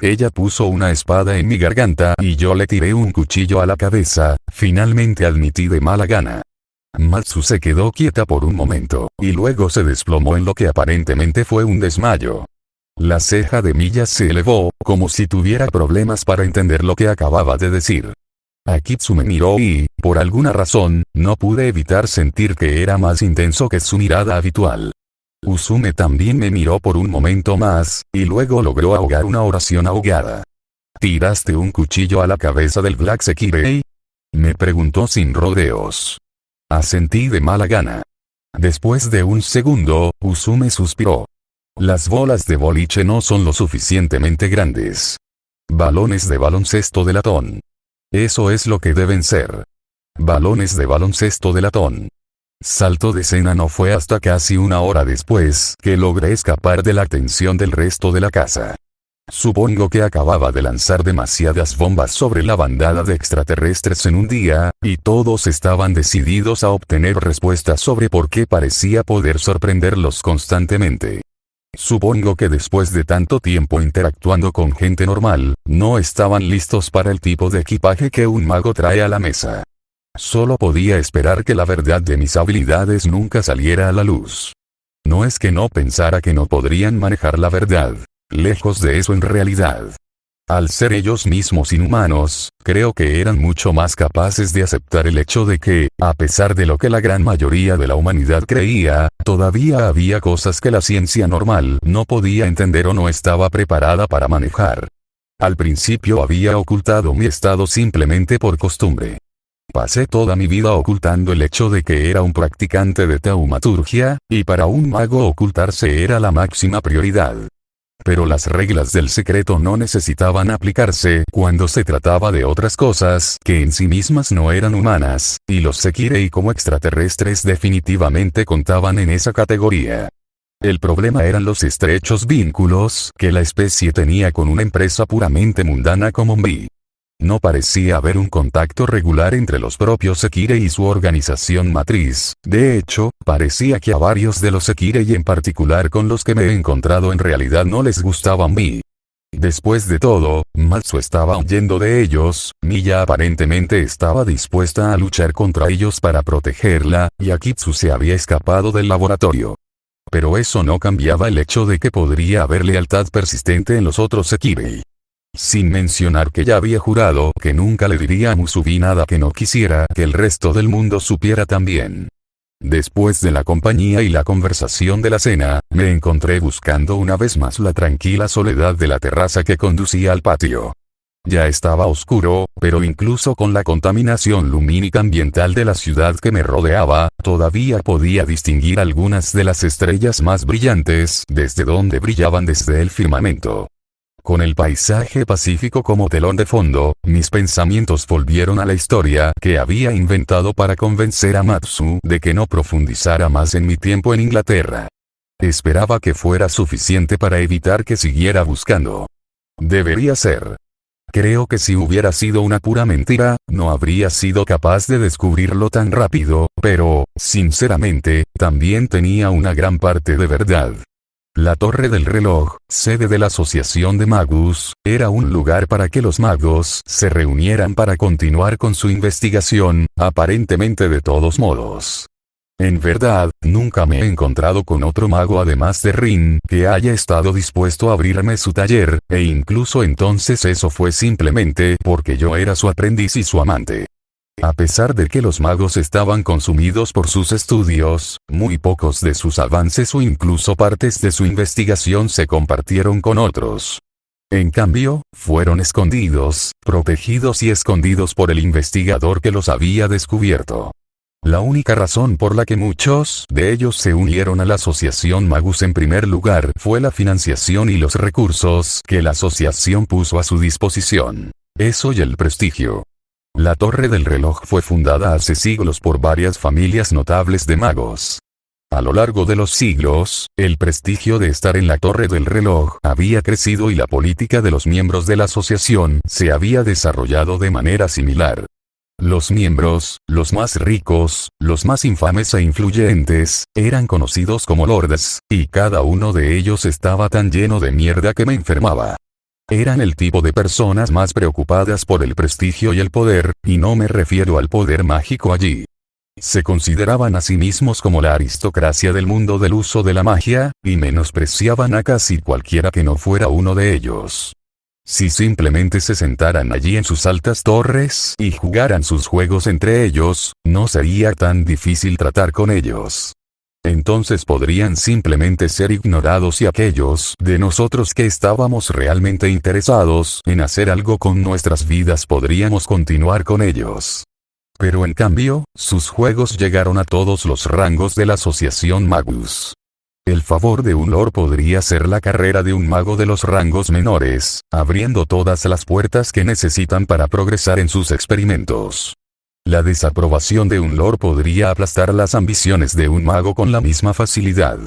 Ella puso una espada en mi garganta y yo le tiré un cuchillo a la cabeza, finalmente admití de mala gana. Matsu se quedó quieta por un momento, y luego se desplomó en lo que aparentemente fue un desmayo. La ceja de Milla se elevó, como si tuviera problemas para entender lo que acababa de decir. Akitsu me miró y, por alguna razón, no pude evitar sentir que era más intenso que su mirada habitual. Usume también me miró por un momento más, y luego logró ahogar una oración ahogada. ¿Tiraste un cuchillo a la cabeza del Black Sekirei? Me preguntó sin rodeos. Asentí de mala gana. Después de un segundo, Usume suspiró. Las bolas de boliche no son lo suficientemente grandes. Balones de baloncesto de latón. Eso es lo que deben ser. Balones de baloncesto de latón. Salto de escena no fue hasta casi una hora después que logré escapar de la atención del resto de la casa. Supongo que acababa de lanzar demasiadas bombas sobre la bandada de extraterrestres en un día, y todos estaban decididos a obtener respuestas sobre por qué parecía poder sorprenderlos constantemente. Supongo que después de tanto tiempo interactuando con gente normal, no estaban listos para el tipo de equipaje que un mago trae a la mesa. Solo podía esperar que la verdad de mis habilidades nunca saliera a la luz. No es que no pensara que no podrían manejar la verdad. Lejos de eso en realidad. Al ser ellos mismos inhumanos, creo que eran mucho más capaces de aceptar el hecho de que, a pesar de lo que la gran mayoría de la humanidad creía, todavía había cosas que la ciencia normal no podía entender o no estaba preparada para manejar. Al principio había ocultado mi estado simplemente por costumbre. Pasé toda mi vida ocultando el hecho de que era un practicante de taumaturgia, y para un mago ocultarse era la máxima prioridad. Pero las reglas del secreto no necesitaban aplicarse cuando se trataba de otras cosas que en sí mismas no eran humanas, y los Sekirei como extraterrestres definitivamente contaban en esa categoría. El problema eran los estrechos vínculos que la especie tenía con una empresa puramente mundana como MI. No parecía haber un contacto regular entre los propios Sekirei y su organización matriz. De hecho, parecía que a varios de los Sekirei en particular con los que me he encontrado en realidad no les gustaba MI. Después de todo, Matsu estaba huyendo de ellos, Miya aparentemente estaba dispuesta a luchar contra ellos para protegerla, y Akitsu se había escapado del laboratorio. Pero eso no cambiaba el hecho de que podría haber lealtad persistente en los otros Sekirei. Sin mencionar que ya había jurado que nunca le diría a Musubi nada que no quisiera que el resto del mundo supiera también. Después de la compañía y la conversación de la cena, me encontré buscando una vez más la tranquila soledad de la terraza que conducía al patio. Ya estaba oscuro, pero incluso con la contaminación lumínica ambiental de la ciudad que me rodeaba, todavía podía distinguir algunas de las estrellas más brillantes desde donde brillaban desde el firmamento. Con el paisaje pacífico como telón de fondo, mis pensamientos volvieron a la historia que había inventado para convencer a Matsu de que no profundizara más en mi tiempo en Inglaterra. Esperaba que fuera suficiente para evitar que siguiera buscando. Debería ser. Creo que si hubiera sido una pura mentira, no habría sido capaz de descubrirlo tan rápido, pero, sinceramente, también tenía una gran parte de verdad. La Torre del Reloj, sede de la Asociación de Magus, era un lugar para que los magos se reunieran para continuar con su investigación, aparentemente de todos modos. En verdad, nunca me he encontrado con otro mago además de Rin que haya estado dispuesto a abrirme su taller, e incluso entonces eso fue simplemente porque yo era su aprendiz y su amante. A pesar de que los magos estaban consumidos por sus estudios, muy pocos de sus avances o incluso partes de su investigación se compartieron con otros. En cambio, fueron escondidos, protegidos y escondidos por el investigador que los había descubierto. La única razón por la que muchos de ellos se unieron a la Asociación Magus en primer lugar fue la financiación y los recursos que la asociación puso a su disposición. Eso y el prestigio. La Torre del Reloj fue fundada hace siglos por varias familias notables de magos. A lo largo de los siglos, el prestigio de estar en la Torre del Reloj había crecido y la política de los miembros de la asociación se había desarrollado de manera similar. Los miembros, los más ricos, los más infames e influyentes, eran conocidos como lords, y cada uno de ellos estaba tan lleno de mierda que me enfermaba. Eran el tipo de personas más preocupadas por el prestigio y el poder, y no me refiero al poder mágico allí. Se consideraban a sí mismos como la aristocracia del mundo del uso de la magia, y menospreciaban a casi cualquiera que no fuera uno de ellos. Si simplemente se sentaran allí en sus altas torres y jugaran sus juegos entre ellos, no sería tan difícil tratar con ellos. Entonces podrían simplemente ser ignorados y aquellos de nosotros que estábamos realmente interesados en hacer algo con nuestras vidas podríamos continuar con ellos. Pero en cambio, sus juegos llegaron a todos los rangos de la Asociación Magus. El favor de un lord podría ser la carrera de un mago de los rangos menores, abriendo todas las puertas que necesitan para progresar en sus experimentos. La desaprobación de un lord podría aplastar las ambiciones de un mago con la misma facilidad.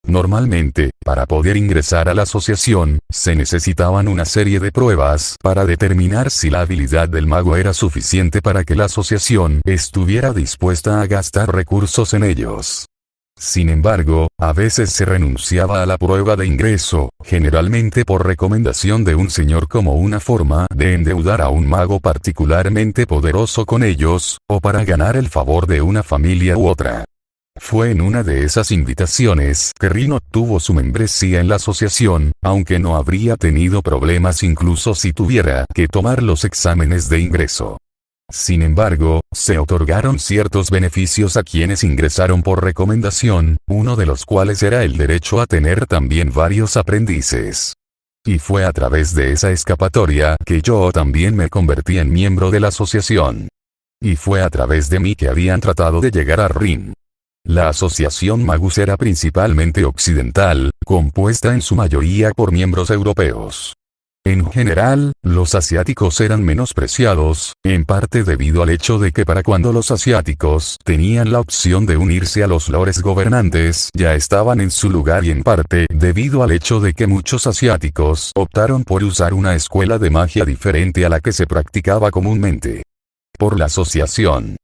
Normalmente, para poder ingresar a la asociación, se necesitaban una serie de pruebas para determinar si la habilidad del mago era suficiente para que la asociación estuviera dispuesta a gastar recursos en ellos. Sin embargo, a veces se renunciaba a la prueba de ingreso, generalmente por recomendación de un señor como una forma de endeudar a un mago particularmente poderoso con ellos, o para ganar el favor de una familia u otra. Fue en una de esas invitaciones que Rin obtuvo su membresía en la asociación, aunque no habría tenido problemas incluso si tuviera que tomar los exámenes de ingreso. Sin embargo, se otorgaron ciertos beneficios a quienes ingresaron por recomendación, uno de los cuales era el derecho a tener también varios aprendices. Y fue a través de esa escapatoria que yo también me convertí en miembro de la asociación. Y fue a través de mí que habían tratado de llegar a Rin. La asociación Magus era principalmente occidental, compuesta en su mayoría por miembros europeos. En general, los asiáticos eran menospreciados, en parte debido al hecho de que para cuando los asiáticos tenían la opción de unirse a los lores gobernantes ya estaban en su lugar y en parte debido al hecho de que muchos asiáticos optaron por usar una escuela de magia diferente a la que se practicaba comúnmente. Por la asociación.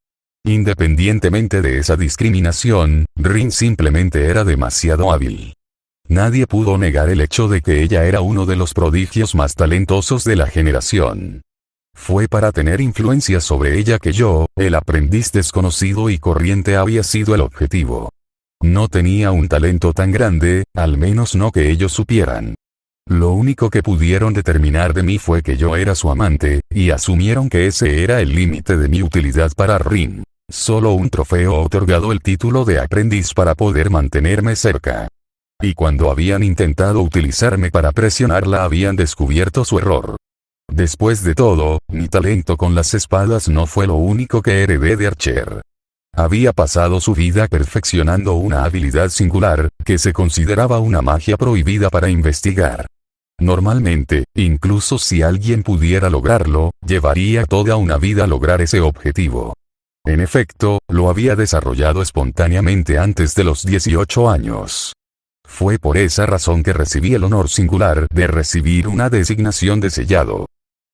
Independientemente de esa discriminación, Rin simplemente era demasiado hábil. Nadie pudo negar el hecho de que ella era uno de los prodigios más talentosos de la generación. Fue para tener influencia sobre ella que yo, el aprendiz desconocido y corriente, había sido el objetivo. No tenía un talento tan grande, al menos no que ellos supieran. Lo único que pudieron determinar de mí fue que yo era su amante, y asumieron que ese era el límite de mi utilidad para Rin. Solo un trofeo otorgado el título de aprendiz para poder mantenerme cerca. Y cuando habían intentado utilizarme para presionarla habían descubierto su error. Después de todo, mi talento con las espadas no fue lo único que heredé de Archer. Había pasado su vida perfeccionando una habilidad singular, que se consideraba una magia prohibida para investigar. Normalmente, incluso si alguien pudiera lograrlo, llevaría toda una vida lograr ese objetivo. En efecto, lo había desarrollado espontáneamente antes de los 18 años. Fue por esa razón que recibí el honor singular de recibir una designación de sellado.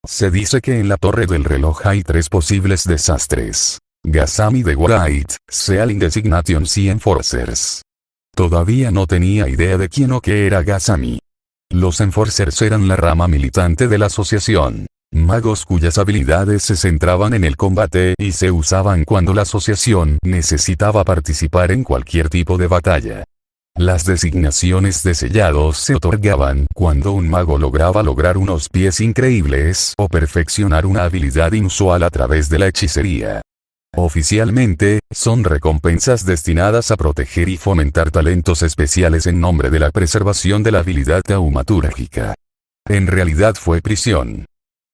Se dice que en la torre del reloj hay 3 posibles desastres. Gazami de White, Seal Designation y Enforcers. Todavía no tenía idea de quién o qué era Gazami. Los Enforcers eran la rama militante de la asociación. Magos cuyas habilidades se centraban en el combate y se usaban cuando la asociación necesitaba participar en cualquier tipo de batalla. Las designaciones de sellados se otorgaban cuando un mago lograba lograr unos pies increíbles o perfeccionar una habilidad inusual a través de la hechicería. Oficialmente, son recompensas destinadas a proteger y fomentar talentos especiales en nombre de la preservación de la habilidad taumatúrgica. En realidad fue prisión.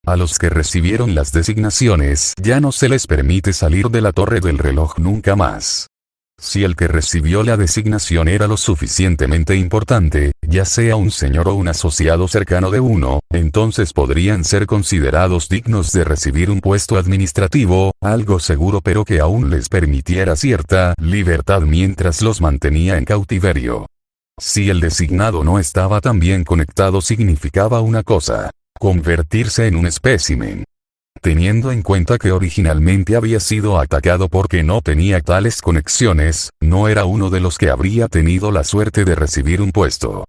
A los que recibieron las designaciones ya no se les permite salir de la torre del reloj nunca más. Si el que recibió la designación era lo suficientemente importante, ya sea un señor o un asociado cercano de uno, entonces podrían ser considerados dignos de recibir un puesto administrativo, algo seguro pero que aún les permitiera cierta libertad mientras los mantenía en cautiverio. Si el designado no estaba tan bien conectado significaba una cosa: convertirse en un espécimen. Teniendo en cuenta que originalmente había sido atacado porque no tenía tales conexiones, no era uno de los que habría tenido la suerte de recibir un puesto.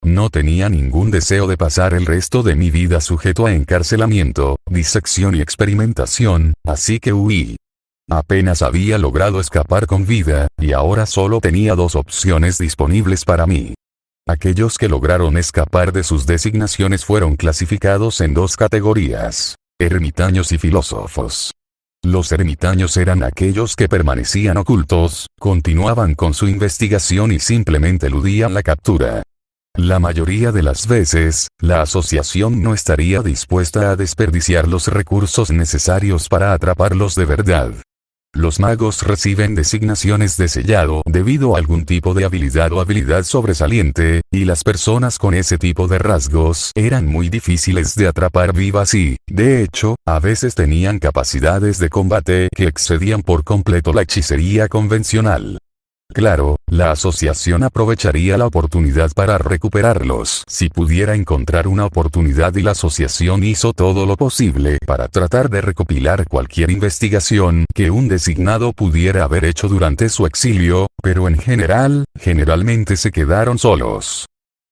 No tenía ningún deseo de pasar el resto de mi vida sujeto a encarcelamiento, disección y experimentación, así que huí. Apenas había logrado escapar con vida, y ahora solo tenía 2 opciones disponibles para mí. Aquellos que lograron escapar de sus designaciones fueron clasificados en 2 categorías: ermitaños y filósofos. Los ermitaños eran aquellos que permanecían ocultos, continuaban con su investigación y simplemente eludían la captura. La mayoría de las veces, la asociación no estaría dispuesta a desperdiciar los recursos necesarios para atraparlos de verdad. Los magos reciben designaciones de sellado debido a algún tipo de habilidad o habilidad sobresaliente, y las personas con ese tipo de rasgos eran muy difíciles de atrapar vivas y, de hecho, a veces tenían capacidades de combate que excedían por completo la hechicería convencional. Claro, la asociación aprovecharía la oportunidad para recuperarlos si pudiera encontrar una oportunidad, y la asociación hizo todo lo posible para tratar de recopilar cualquier investigación que un designado pudiera haber hecho durante su exilio, pero en generalmente se quedaron solos.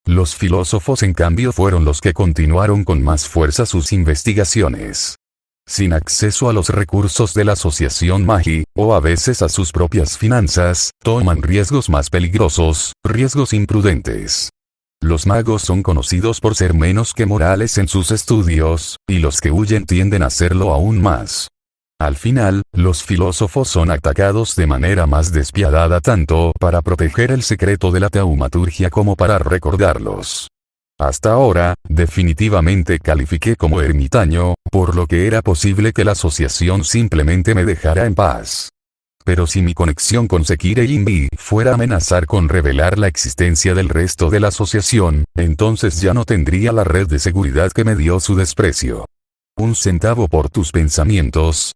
Los filósofos en cambio fueron los que continuaron con más fuerza sus investigaciones. sin acceso a los recursos de la asociación Magi, o a veces a sus propias finanzas, toman riesgos más peligrosos, riesgos imprudentes. Los magos son conocidos por ser menos que morales en sus estudios, y los que huyen tienden a serlo aún más. Al final, los filósofos son atacados de manera más despiadada tanto para proteger el secreto de la taumaturgia como para recordarlos. Hasta ahora, definitivamente califiqué como ermitaño, por lo que era posible que la asociación simplemente me dejara en paz. Pero si mi conexión con Sekire Invi fuera a amenazar con revelar la existencia del resto de la asociación, entonces ya no tendría la red de seguridad que me dio su desprecio. ¿Un centavo por tus pensamientos?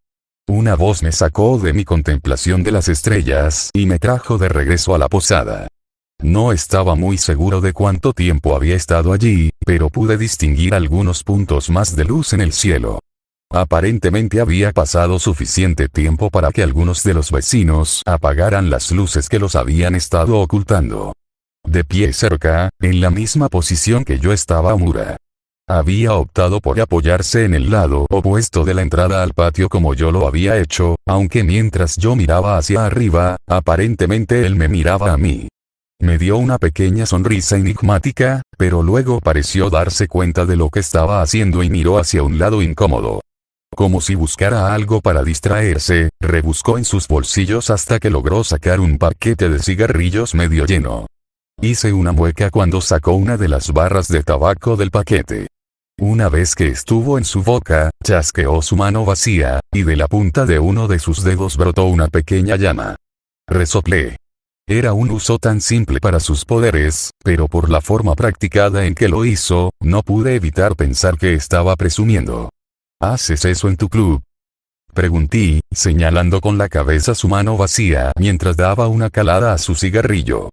Una voz me sacó de mi contemplación de las estrellas y me trajo de regreso a la posada. No estaba muy seguro de cuánto tiempo había estado allí, pero pude distinguir algunos puntos más de luz en el cielo. Aparentemente había pasado suficiente tiempo para que algunos de los vecinos apagaran las luces que los habían estado ocultando. De pie cerca, en la misma posición que yo estaba Omura. Había optado por apoyarse en el lado opuesto de la entrada al patio como yo lo había hecho, aunque mientras yo miraba hacia arriba, aparentemente él me miraba a mí. Me dio una pequeña sonrisa enigmática, pero luego pareció darse cuenta de lo que estaba haciendo y miró hacia un lado incómodo. Como si buscara algo para distraerse, rebuscó en sus bolsillos hasta que logró sacar un paquete de cigarrillos medio lleno. Hice una mueca cuando sacó una de las barras de tabaco del paquete. Una vez que estuvo en su boca, chasqueó su mano vacía, y de la punta de uno de sus dedos brotó una pequeña llama. Resoplé. Era un uso tan simple para sus poderes, pero por la forma practicada en que lo hizo, no pude evitar pensar que estaba presumiendo. ¿Haces eso en tu club? Pregunté, señalando con la cabeza su mano vacía mientras daba una calada a su cigarrillo.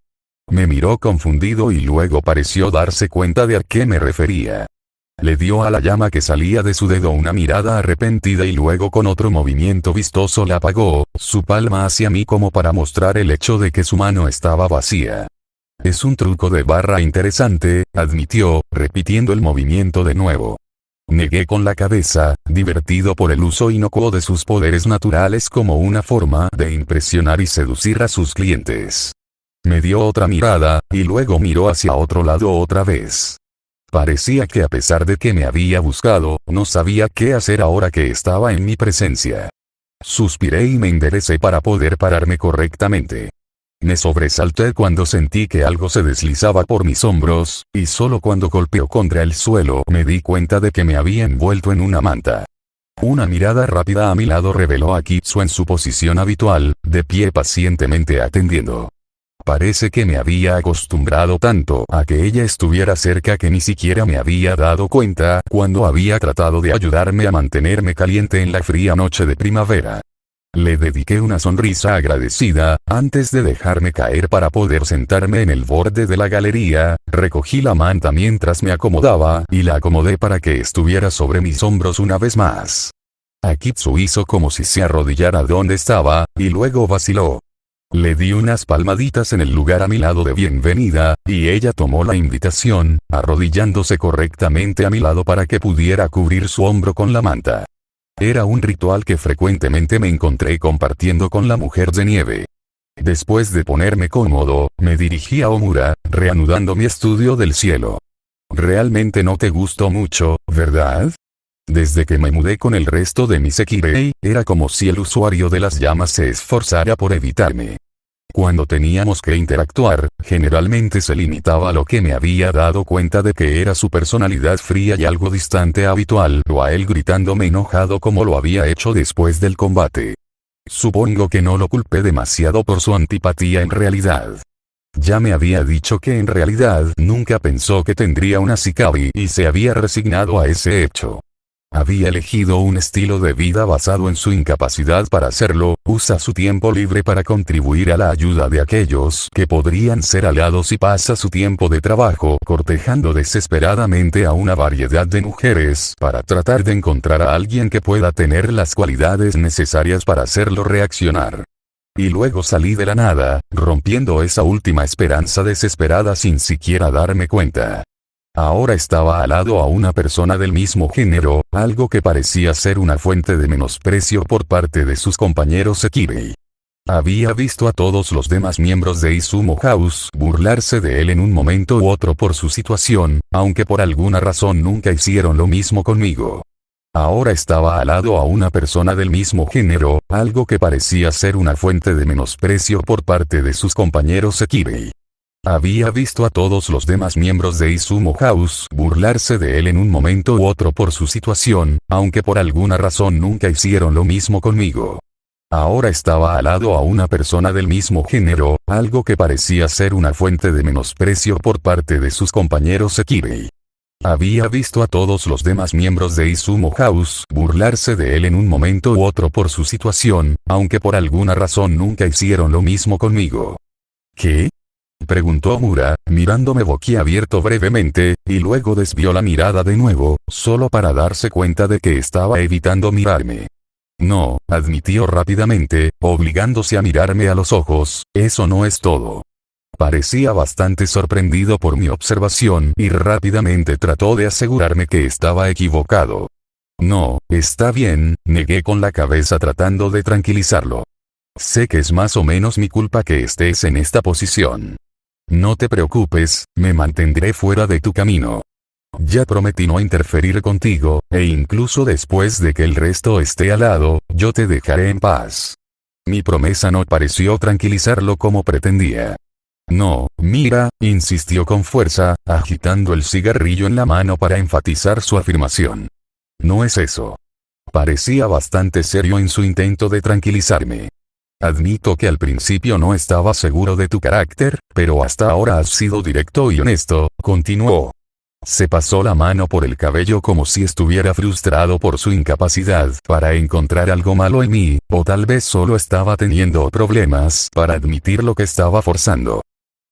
Me miró confundido y luego pareció darse cuenta de a qué me refería. Le dio a la llama que salía de su dedo una mirada arrepentida y luego con otro movimiento vistoso la apagó, su palma hacia mí como para mostrar el hecho de que su mano estaba vacía. Es un truco de barra interesante, admitió, repitiendo el movimiento de nuevo. Negué con la cabeza, divertido por el uso inocuo de sus poderes naturales como una forma de impresionar y seducir a sus clientes. Me dio otra mirada, y luego miró hacia otro lado otra vez. Parecía que a pesar de que me había buscado, no sabía qué hacer ahora que estaba en mi presencia. Suspiré y me enderecé para poder pararme correctamente. Me sobresalté cuando sentí que algo se deslizaba por mis hombros, y solo cuando golpeó contra el suelo me di cuenta de que me había envuelto en una manta. Una mirada rápida a mi lado reveló a Kitsu en su posición habitual, de pie pacientemente atendiendo. Parece que me había acostumbrado tanto a que ella estuviera cerca que ni siquiera me había dado cuenta cuando había tratado de ayudarme a mantenerme caliente en la fría noche de primavera. Le dediqué una sonrisa agradecida, antes de dejarme caer para poder sentarme en el borde de la galería, recogí la manta mientras me acomodaba y la acomodé para que estuviera sobre mis hombros una vez más. Akitsu hizo como si se arrodillara donde estaba, y luego vaciló. Le di unas palmaditas en el lugar a mi lado de bienvenida, y ella tomó la invitación, arrodillándose correctamente a mi lado para que pudiera cubrir su hombro con la manta. Era un ritual que frecuentemente me encontré compartiendo con la mujer de nieve. Después de ponerme cómodo, me dirigí a Omura, reanudando mi estudio del cielo. Realmente no te gustó mucho, ¿verdad? Desde que me mudé con el resto de mi Sekirei, era como si el usuario de las llamas se esforzara por evitarme. Cuando teníamos que interactuar, generalmente se limitaba a lo que me había dado cuenta de que era su personalidad fría y algo distante habitual, o a él gritándome enojado como lo había hecho después del combate. Supongo que no lo culpé demasiado por su antipatía en realidad. Ya me había dicho que en realidad nunca pensó que tendría una Sikabi y se había resignado a ese hecho. Había elegido un estilo de vida basado en su incapacidad para hacerlo, usa su tiempo libre para contribuir a la ayuda de aquellos que podrían ser aliados y pasa su tiempo de trabajo cortejando desesperadamente a una variedad de mujeres para tratar de encontrar a alguien que pueda tener las cualidades necesarias para hacerlo reaccionar. Y luego salí de la nada, rompiendo esa última esperanza desesperada sin siquiera darme cuenta. Ahora estaba alado a una persona del mismo género, algo que parecía ser una fuente de menosprecio por parte de sus compañeros Sekirei. Había visto a todos los demás miembros de Izumo House burlarse de él en un momento u otro por su situación, aunque por alguna razón nunca hicieron lo mismo conmigo. Ahora estaba alado a una persona del mismo género, algo que parecía ser una fuente de menosprecio por parte de sus compañeros Sekirei. Había visto a todos los demás miembros de Izumo House burlarse de él en un momento u otro por su situación, aunque por alguna razón nunca hicieron lo mismo conmigo. Ahora estaba alado a una persona del mismo género, algo que parecía ser una fuente de menosprecio por parte de sus compañeros Sekirei. Había visto a todos los demás miembros de Izumo House burlarse de él en un momento u otro por su situación, aunque por alguna razón nunca hicieron lo mismo conmigo. ¿Qué? Preguntó Mura, mirándome boquiabierto brevemente, y luego desvió la mirada de nuevo, solo para darse cuenta de que estaba evitando mirarme. No, admitió rápidamente, obligándose a mirarme a los ojos, eso no es todo. Parecía bastante sorprendido por mi observación y rápidamente trató de asegurarme que estaba equivocado. No, está bien, negué con la cabeza tratando de tranquilizarlo. Sé que es más o menos mi culpa que estés en esta posición. No te preocupes, me mantendré fuera de tu camino. Ya prometí no interferir contigo, e incluso después de que el resto esté al lado, yo te dejaré en paz. Mi promesa no pareció tranquilizarlo como pretendía. No, mira, insistió con fuerza, agitando el cigarrillo en la mano para enfatizar su afirmación. No es eso. Parecía bastante serio en su intento de tranquilizarme. Admito que al principio no estaba seguro de tu carácter, pero hasta ahora has sido directo y honesto, continuó. Se pasó la mano por el cabello como si estuviera frustrado por su incapacidad para encontrar algo malo en mí, o tal vez solo estaba teniendo problemas para admitir lo que estaba forzando.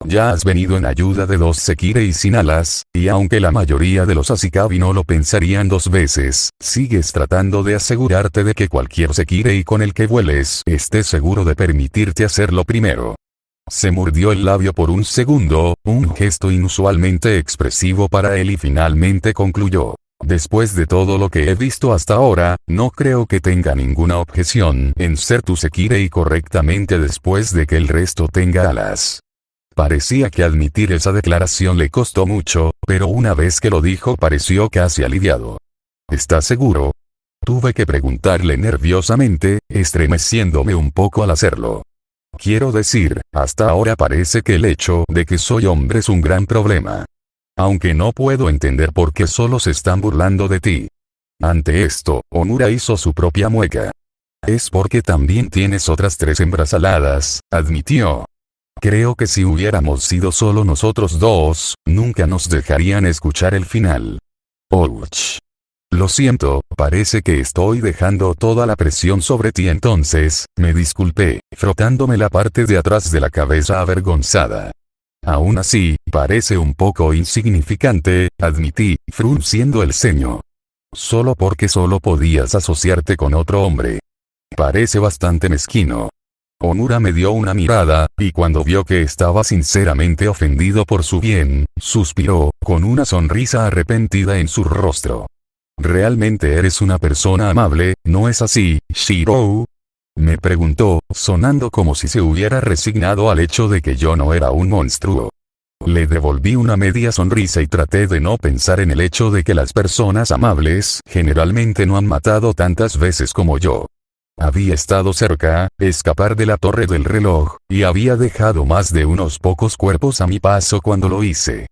Ya has venido en ayuda de 2 Sekirei sin alas, y aunque la mayoría de los Ashikabi no lo pensarían 2 veces, sigues tratando de asegurarte de que cualquier Sekirei con el que vueles esté seguro de permitirte hacerlo primero. Se mordió el labio por un segundo, un gesto inusualmente expresivo para él y finalmente concluyó. Después de todo lo que he visto hasta ahora, no creo que tenga ninguna objeción en ser tu Sekirei correctamente después de que el resto tenga alas. Parecía que admitir esa declaración le costó mucho, pero una vez que lo dijo pareció casi aliviado. ¿Estás seguro? Tuve que preguntarle nerviosamente, estremeciéndome un poco al hacerlo. Quiero decir, hasta ahora parece que el hecho de que soy hombre es un gran problema. Aunque no puedo entender por qué solo se están burlando de ti. Ante esto, Omura hizo su propia mueca. Es porque también tienes otras 3 hembras aladas, admitió. Creo que si hubiéramos sido solo nosotros 2, nunca nos dejarían escuchar el final. Ouch. Lo siento, parece que estoy dejando toda la presión sobre ti entonces, me disculpé, frotándome la parte de atrás de la cabeza avergonzada. Aún así, parece un poco insignificante, admití, frunciendo el ceño. Solo porque solo podías asociarte con otro hombre. Parece bastante mezquino. Omura me dio una mirada, y cuando vio que estaba sinceramente ofendido por su bien, suspiró, con una sonrisa arrepentida en su rostro. Realmente eres una persona amable, ¿no es así, Shirou? Me preguntó, sonando como si se hubiera resignado al hecho de que yo no era un monstruo. Le devolví una media sonrisa y traté de no pensar en el hecho de que las personas amables generalmente no han matado tantas veces como yo. Había estado cerca, escapar de la torre del reloj, y había dejado más de unos pocos cuerpos a mi paso cuando lo hice.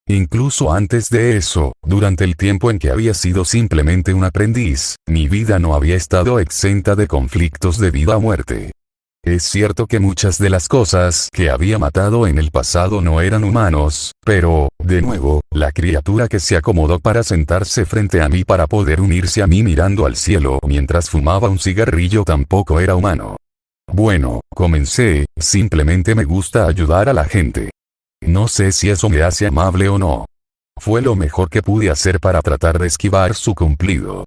Incluso antes de eso, durante el tiempo en que había sido simplemente un aprendiz, mi vida no había estado exenta de conflictos de vida o muerte. Es cierto que muchas de las cosas que había matado en el pasado no eran humanos, pero, de nuevo, la criatura que se acomodó para sentarse frente a mí para poder unirse a mí mirando al cielo mientras fumaba un cigarrillo tampoco era humano. Bueno, comencé, simplemente me gusta ayudar a la gente. No sé si eso me hace amable o no. Fue lo mejor que pude hacer para tratar de esquivar su cumplido.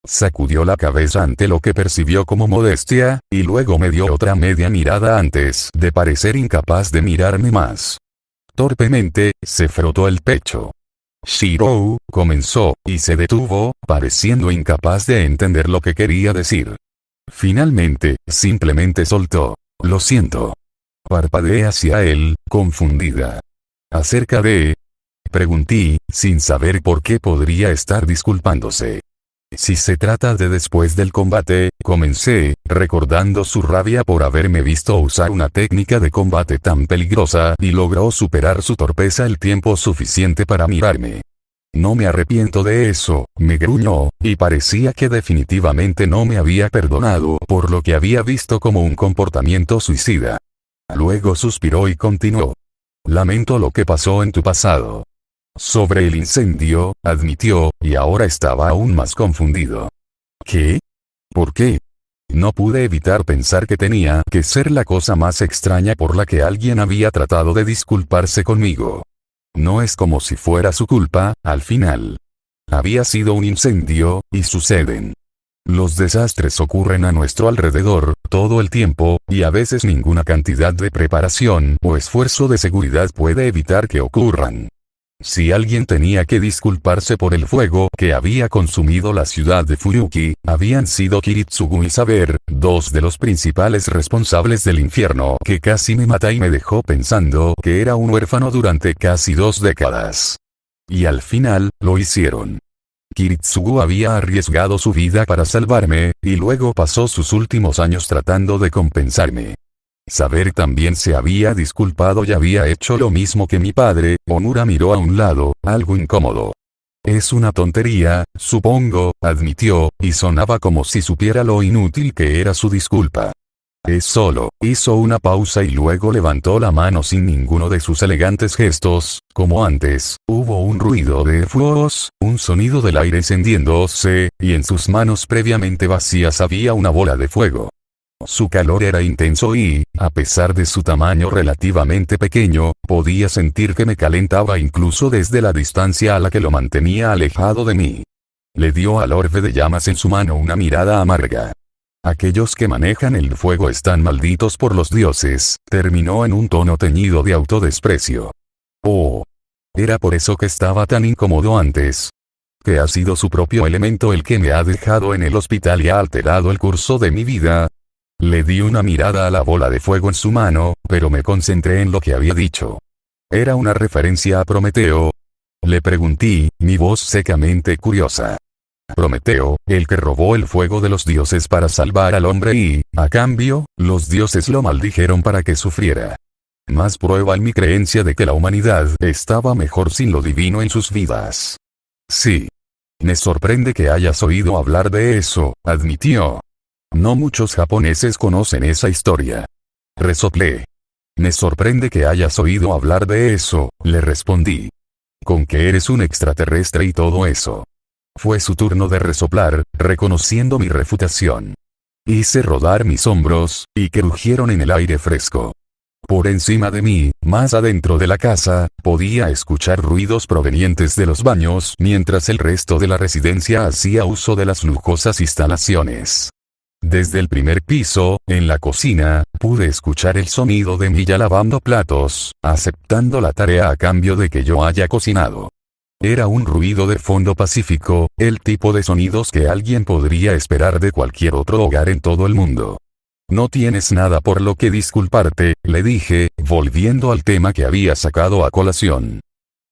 Sacudió la cabeza ante lo que percibió como modestia, y luego me dio otra media mirada antes de parecer incapaz de mirarme más. Torpemente, se frotó el pecho. Shirou, comenzó, y se detuvo, pareciendo incapaz de entender lo que quería decir. Finalmente, simplemente soltó. Lo siento. Parpadeé hacia él, confundida. ¿Acerca de? Pregunté, sin saber por qué podría estar disculpándose. Si se trata de después del combate, comencé, recordando su rabia por haberme visto usar una técnica de combate tan peligrosa y logró superar su torpeza el tiempo suficiente para mirarme. No me arrepiento de eso, me gruñó, y parecía que definitivamente no me había perdonado por lo que había visto como un comportamiento suicida. Luego suspiró y continuó. Lamento lo que pasó en tu pasado. Sobre el incendio, admitió, y ahora estaba aún más confundido. ¿Qué? ¿Por qué? No pude evitar pensar que tenía que ser la cosa más extraña por la que alguien había tratado de disculparse conmigo. No es como si fuera su culpa, al final. Había sido un incendio, y suceden. Los desastres ocurren a nuestro alrededor, todo el tiempo, y a veces ninguna cantidad de preparación o esfuerzo de seguridad puede evitar que ocurran. Si alguien tenía que disculparse por el fuego que había consumido la ciudad de Fuyuki, habían sido Kiritsugu y Saber, dos de los principales responsables del infierno que casi me mata y me dejó pensando que era un huérfano durante casi 2 décadas. Y al final, lo hicieron. Kiritsugu había arriesgado su vida para salvarme, y luego pasó sus últimos años tratando de compensarme. Saber también se había disculpado y había hecho lo mismo que mi padre. Omura miró a un lado, algo incómodo. Es una tontería, supongo, admitió, y sonaba como si supiera lo inútil que era su disculpa. Es solo, hizo una pausa y luego levantó la mano sin ninguno de sus elegantes gestos, como antes, hubo un ruido de fuegos, un sonido del aire encendiéndose, y en sus manos previamente vacías había una bola de fuego. Su calor era intenso y, a pesar de su tamaño relativamente pequeño, podía sentir que me calentaba incluso desde la distancia a la que lo mantenía alejado de mí. Le dio al orbe de llamas en su mano una mirada amarga. Aquellos que manejan el fuego están malditos por los dioses, terminó en un tono teñido de autodesprecio. Oh. Era por eso que estaba tan incómodo antes. Que ha sido su propio elemento el que me ha dejado en el hospital y ha alterado el curso de mi vida. Le di una mirada a la bola de fuego en su mano, pero me concentré en lo que había dicho. ¿Era una referencia a Prometeo? Le pregunté, mi voz secamente curiosa. Prometeo, el que robó el fuego de los dioses para salvar al hombre y, a cambio, los dioses lo maldijeron para que sufriera. Más prueba en mi creencia de que la humanidad estaba mejor sin lo divino en sus vidas. Sí. Me sorprende que hayas oído hablar de eso, admitió. No muchos japoneses conocen esa historia. Resoplé. Me sorprende que hayas oído hablar de eso, le respondí. Con que eres un extraterrestre y todo eso. Fue su turno de resoplar, reconociendo mi refutación. Hice rodar mis hombros, y crujieron en el aire fresco. Por encima de mí, más adentro de la casa, podía escuchar ruidos provenientes de los baños mientras el resto de la residencia hacía uso de las lujosas instalaciones. Desde el primer piso, en la cocina, pude escuchar el sonido de Milla lavando platos, aceptando la tarea a cambio de que yo haya cocinado. Era un ruido de fondo pacífico, el tipo de sonidos que alguien podría esperar de cualquier otro hogar en todo el mundo. No tienes nada por lo que disculparte, le dije, volviendo al tema que había sacado a colación.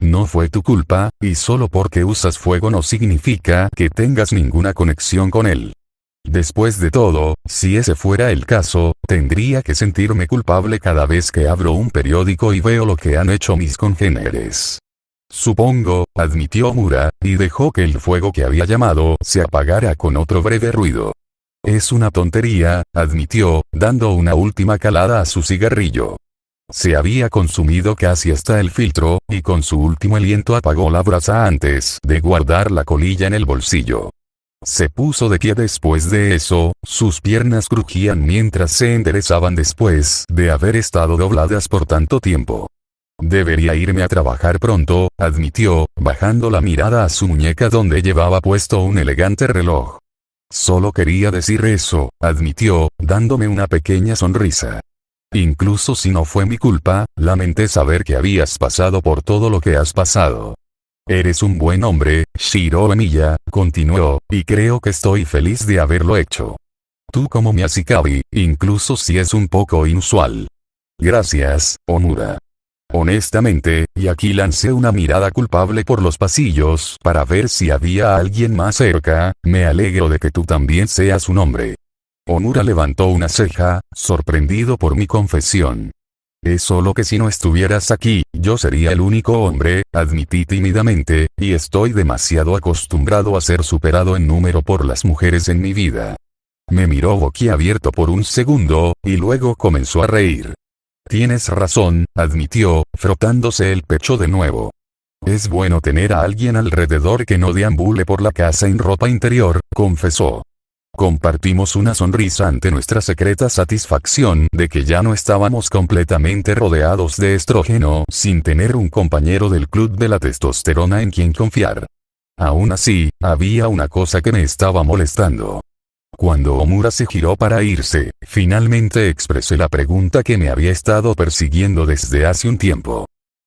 No fue tu culpa, y solo porque usas fuego no significa que tengas ninguna conexión con él. Después de todo, si ese fuera el caso, tendría que sentirme culpable cada vez que abro un periódico y veo lo que han hecho mis congéneres. Supongo, admitió Omura, y dejó que el fuego que había llamado se apagara con otro breve ruido. Es una tontería, admitió, dando una última calada a su cigarrillo. Se había consumido casi hasta el filtro, y con su último aliento apagó la brasa antes de guardar la colilla en el bolsillo. Se puso de pie después de eso, sus piernas crujían mientras se enderezaban después de haber estado dobladas por tanto tiempo. Debería irme a trabajar pronto, admitió, bajando la mirada a su muñeca donde llevaba puesto un elegante reloj. Solo quería decir eso, admitió, dándome una pequeña sonrisa. Incluso si no fue mi culpa, lamenté saber que habías pasado por todo lo que has pasado. Eres un buen hombre, Shiro Emiya, continuó, y creo que estoy feliz de haberlo hecho. Tú como Miyashikawa, incluso si es un poco inusual. Gracias, Omura. Honestamente, y aquí lancé una mirada culpable por los pasillos para ver si había alguien más cerca, me alegro de que tú también seas un hombre. Omura levantó una ceja, sorprendido por mi confesión. Es solo que si no estuvieras aquí, yo sería el único hombre, admití tímidamente, y estoy demasiado acostumbrado a ser superado en número por las mujeres en mi vida. Me miró boquiabierto por un segundo, y luego comenzó a reír. Tienes razón, admitió, frotándose el pecho de nuevo. Es bueno tener a alguien alrededor que no deambule por la casa en ropa interior, confesó. Compartimos una sonrisa ante nuestra secreta satisfacción de que ya no estábamos completamente rodeados de estrógeno sin tener un compañero del club de la testosterona en quien confiar. Aún así, había una cosa que me estaba molestando. Cuando Omura se giró para irse, finalmente expresé la pregunta que me había estado persiguiendo desde hace un tiempo.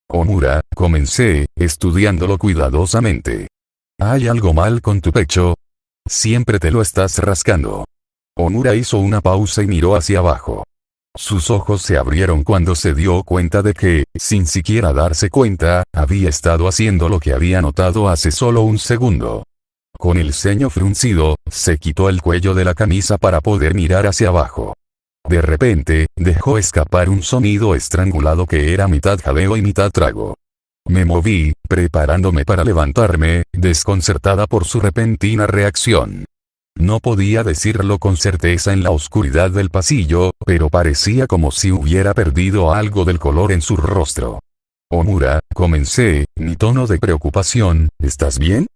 Omura, comencé, estudiándolo cuidadosamente. ¿Hay algo mal con tu pecho? Siempre te lo estás rascando. Omura hizo una pausa y miró hacia abajo. Sus ojos se abrieron cuando se dio cuenta de que, sin siquiera darse cuenta, había estado haciendo lo que había notado hace solo un segundo. Con el ceño fruncido, se quitó el cuello de la camisa para poder mirar hacia abajo. De repente, dejó escapar un sonido estrangulado que era mitad jadeo y mitad trago. Me moví, preparándome para levantarme, desconcertada por su repentina reacción. No podía decirlo con certeza en la oscuridad del pasillo, pero parecía como si hubiera perdido algo del color en su rostro. Omura, comencé, mi tono de preocupación, ¿estás bien?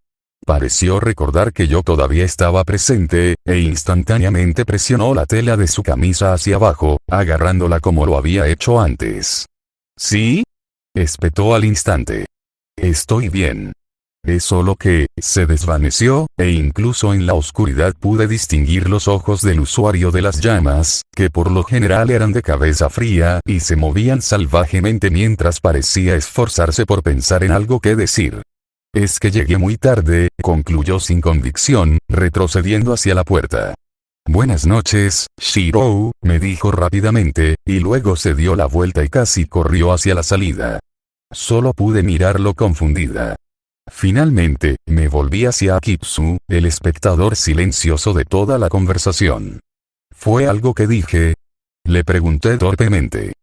Pareció recordar que yo todavía estaba presente, e instantáneamente presionó la tela de su camisa hacia abajo, agarrándola como lo había hecho antes. ¿Sí? Espetó al instante. Estoy bien. Es solo que, se desvaneció, e incluso en la oscuridad pude distinguir los ojos del usuario de las llamas, que por lo general eran de cabeza fría y se movían salvajemente mientras parecía esforzarse por pensar en algo que decir. Es que llegué muy tarde, concluyó sin convicción, retrocediendo hacia la puerta. Buenas noches, Shiro, me dijo rápidamente, y luego se dio la vuelta y casi corrió hacia la salida. Solo pude mirarlo confundida. Finalmente, me volví hacia Akitsu, el espectador silencioso de toda la conversación. ¿Fue algo que dije? Le pregunté torpemente.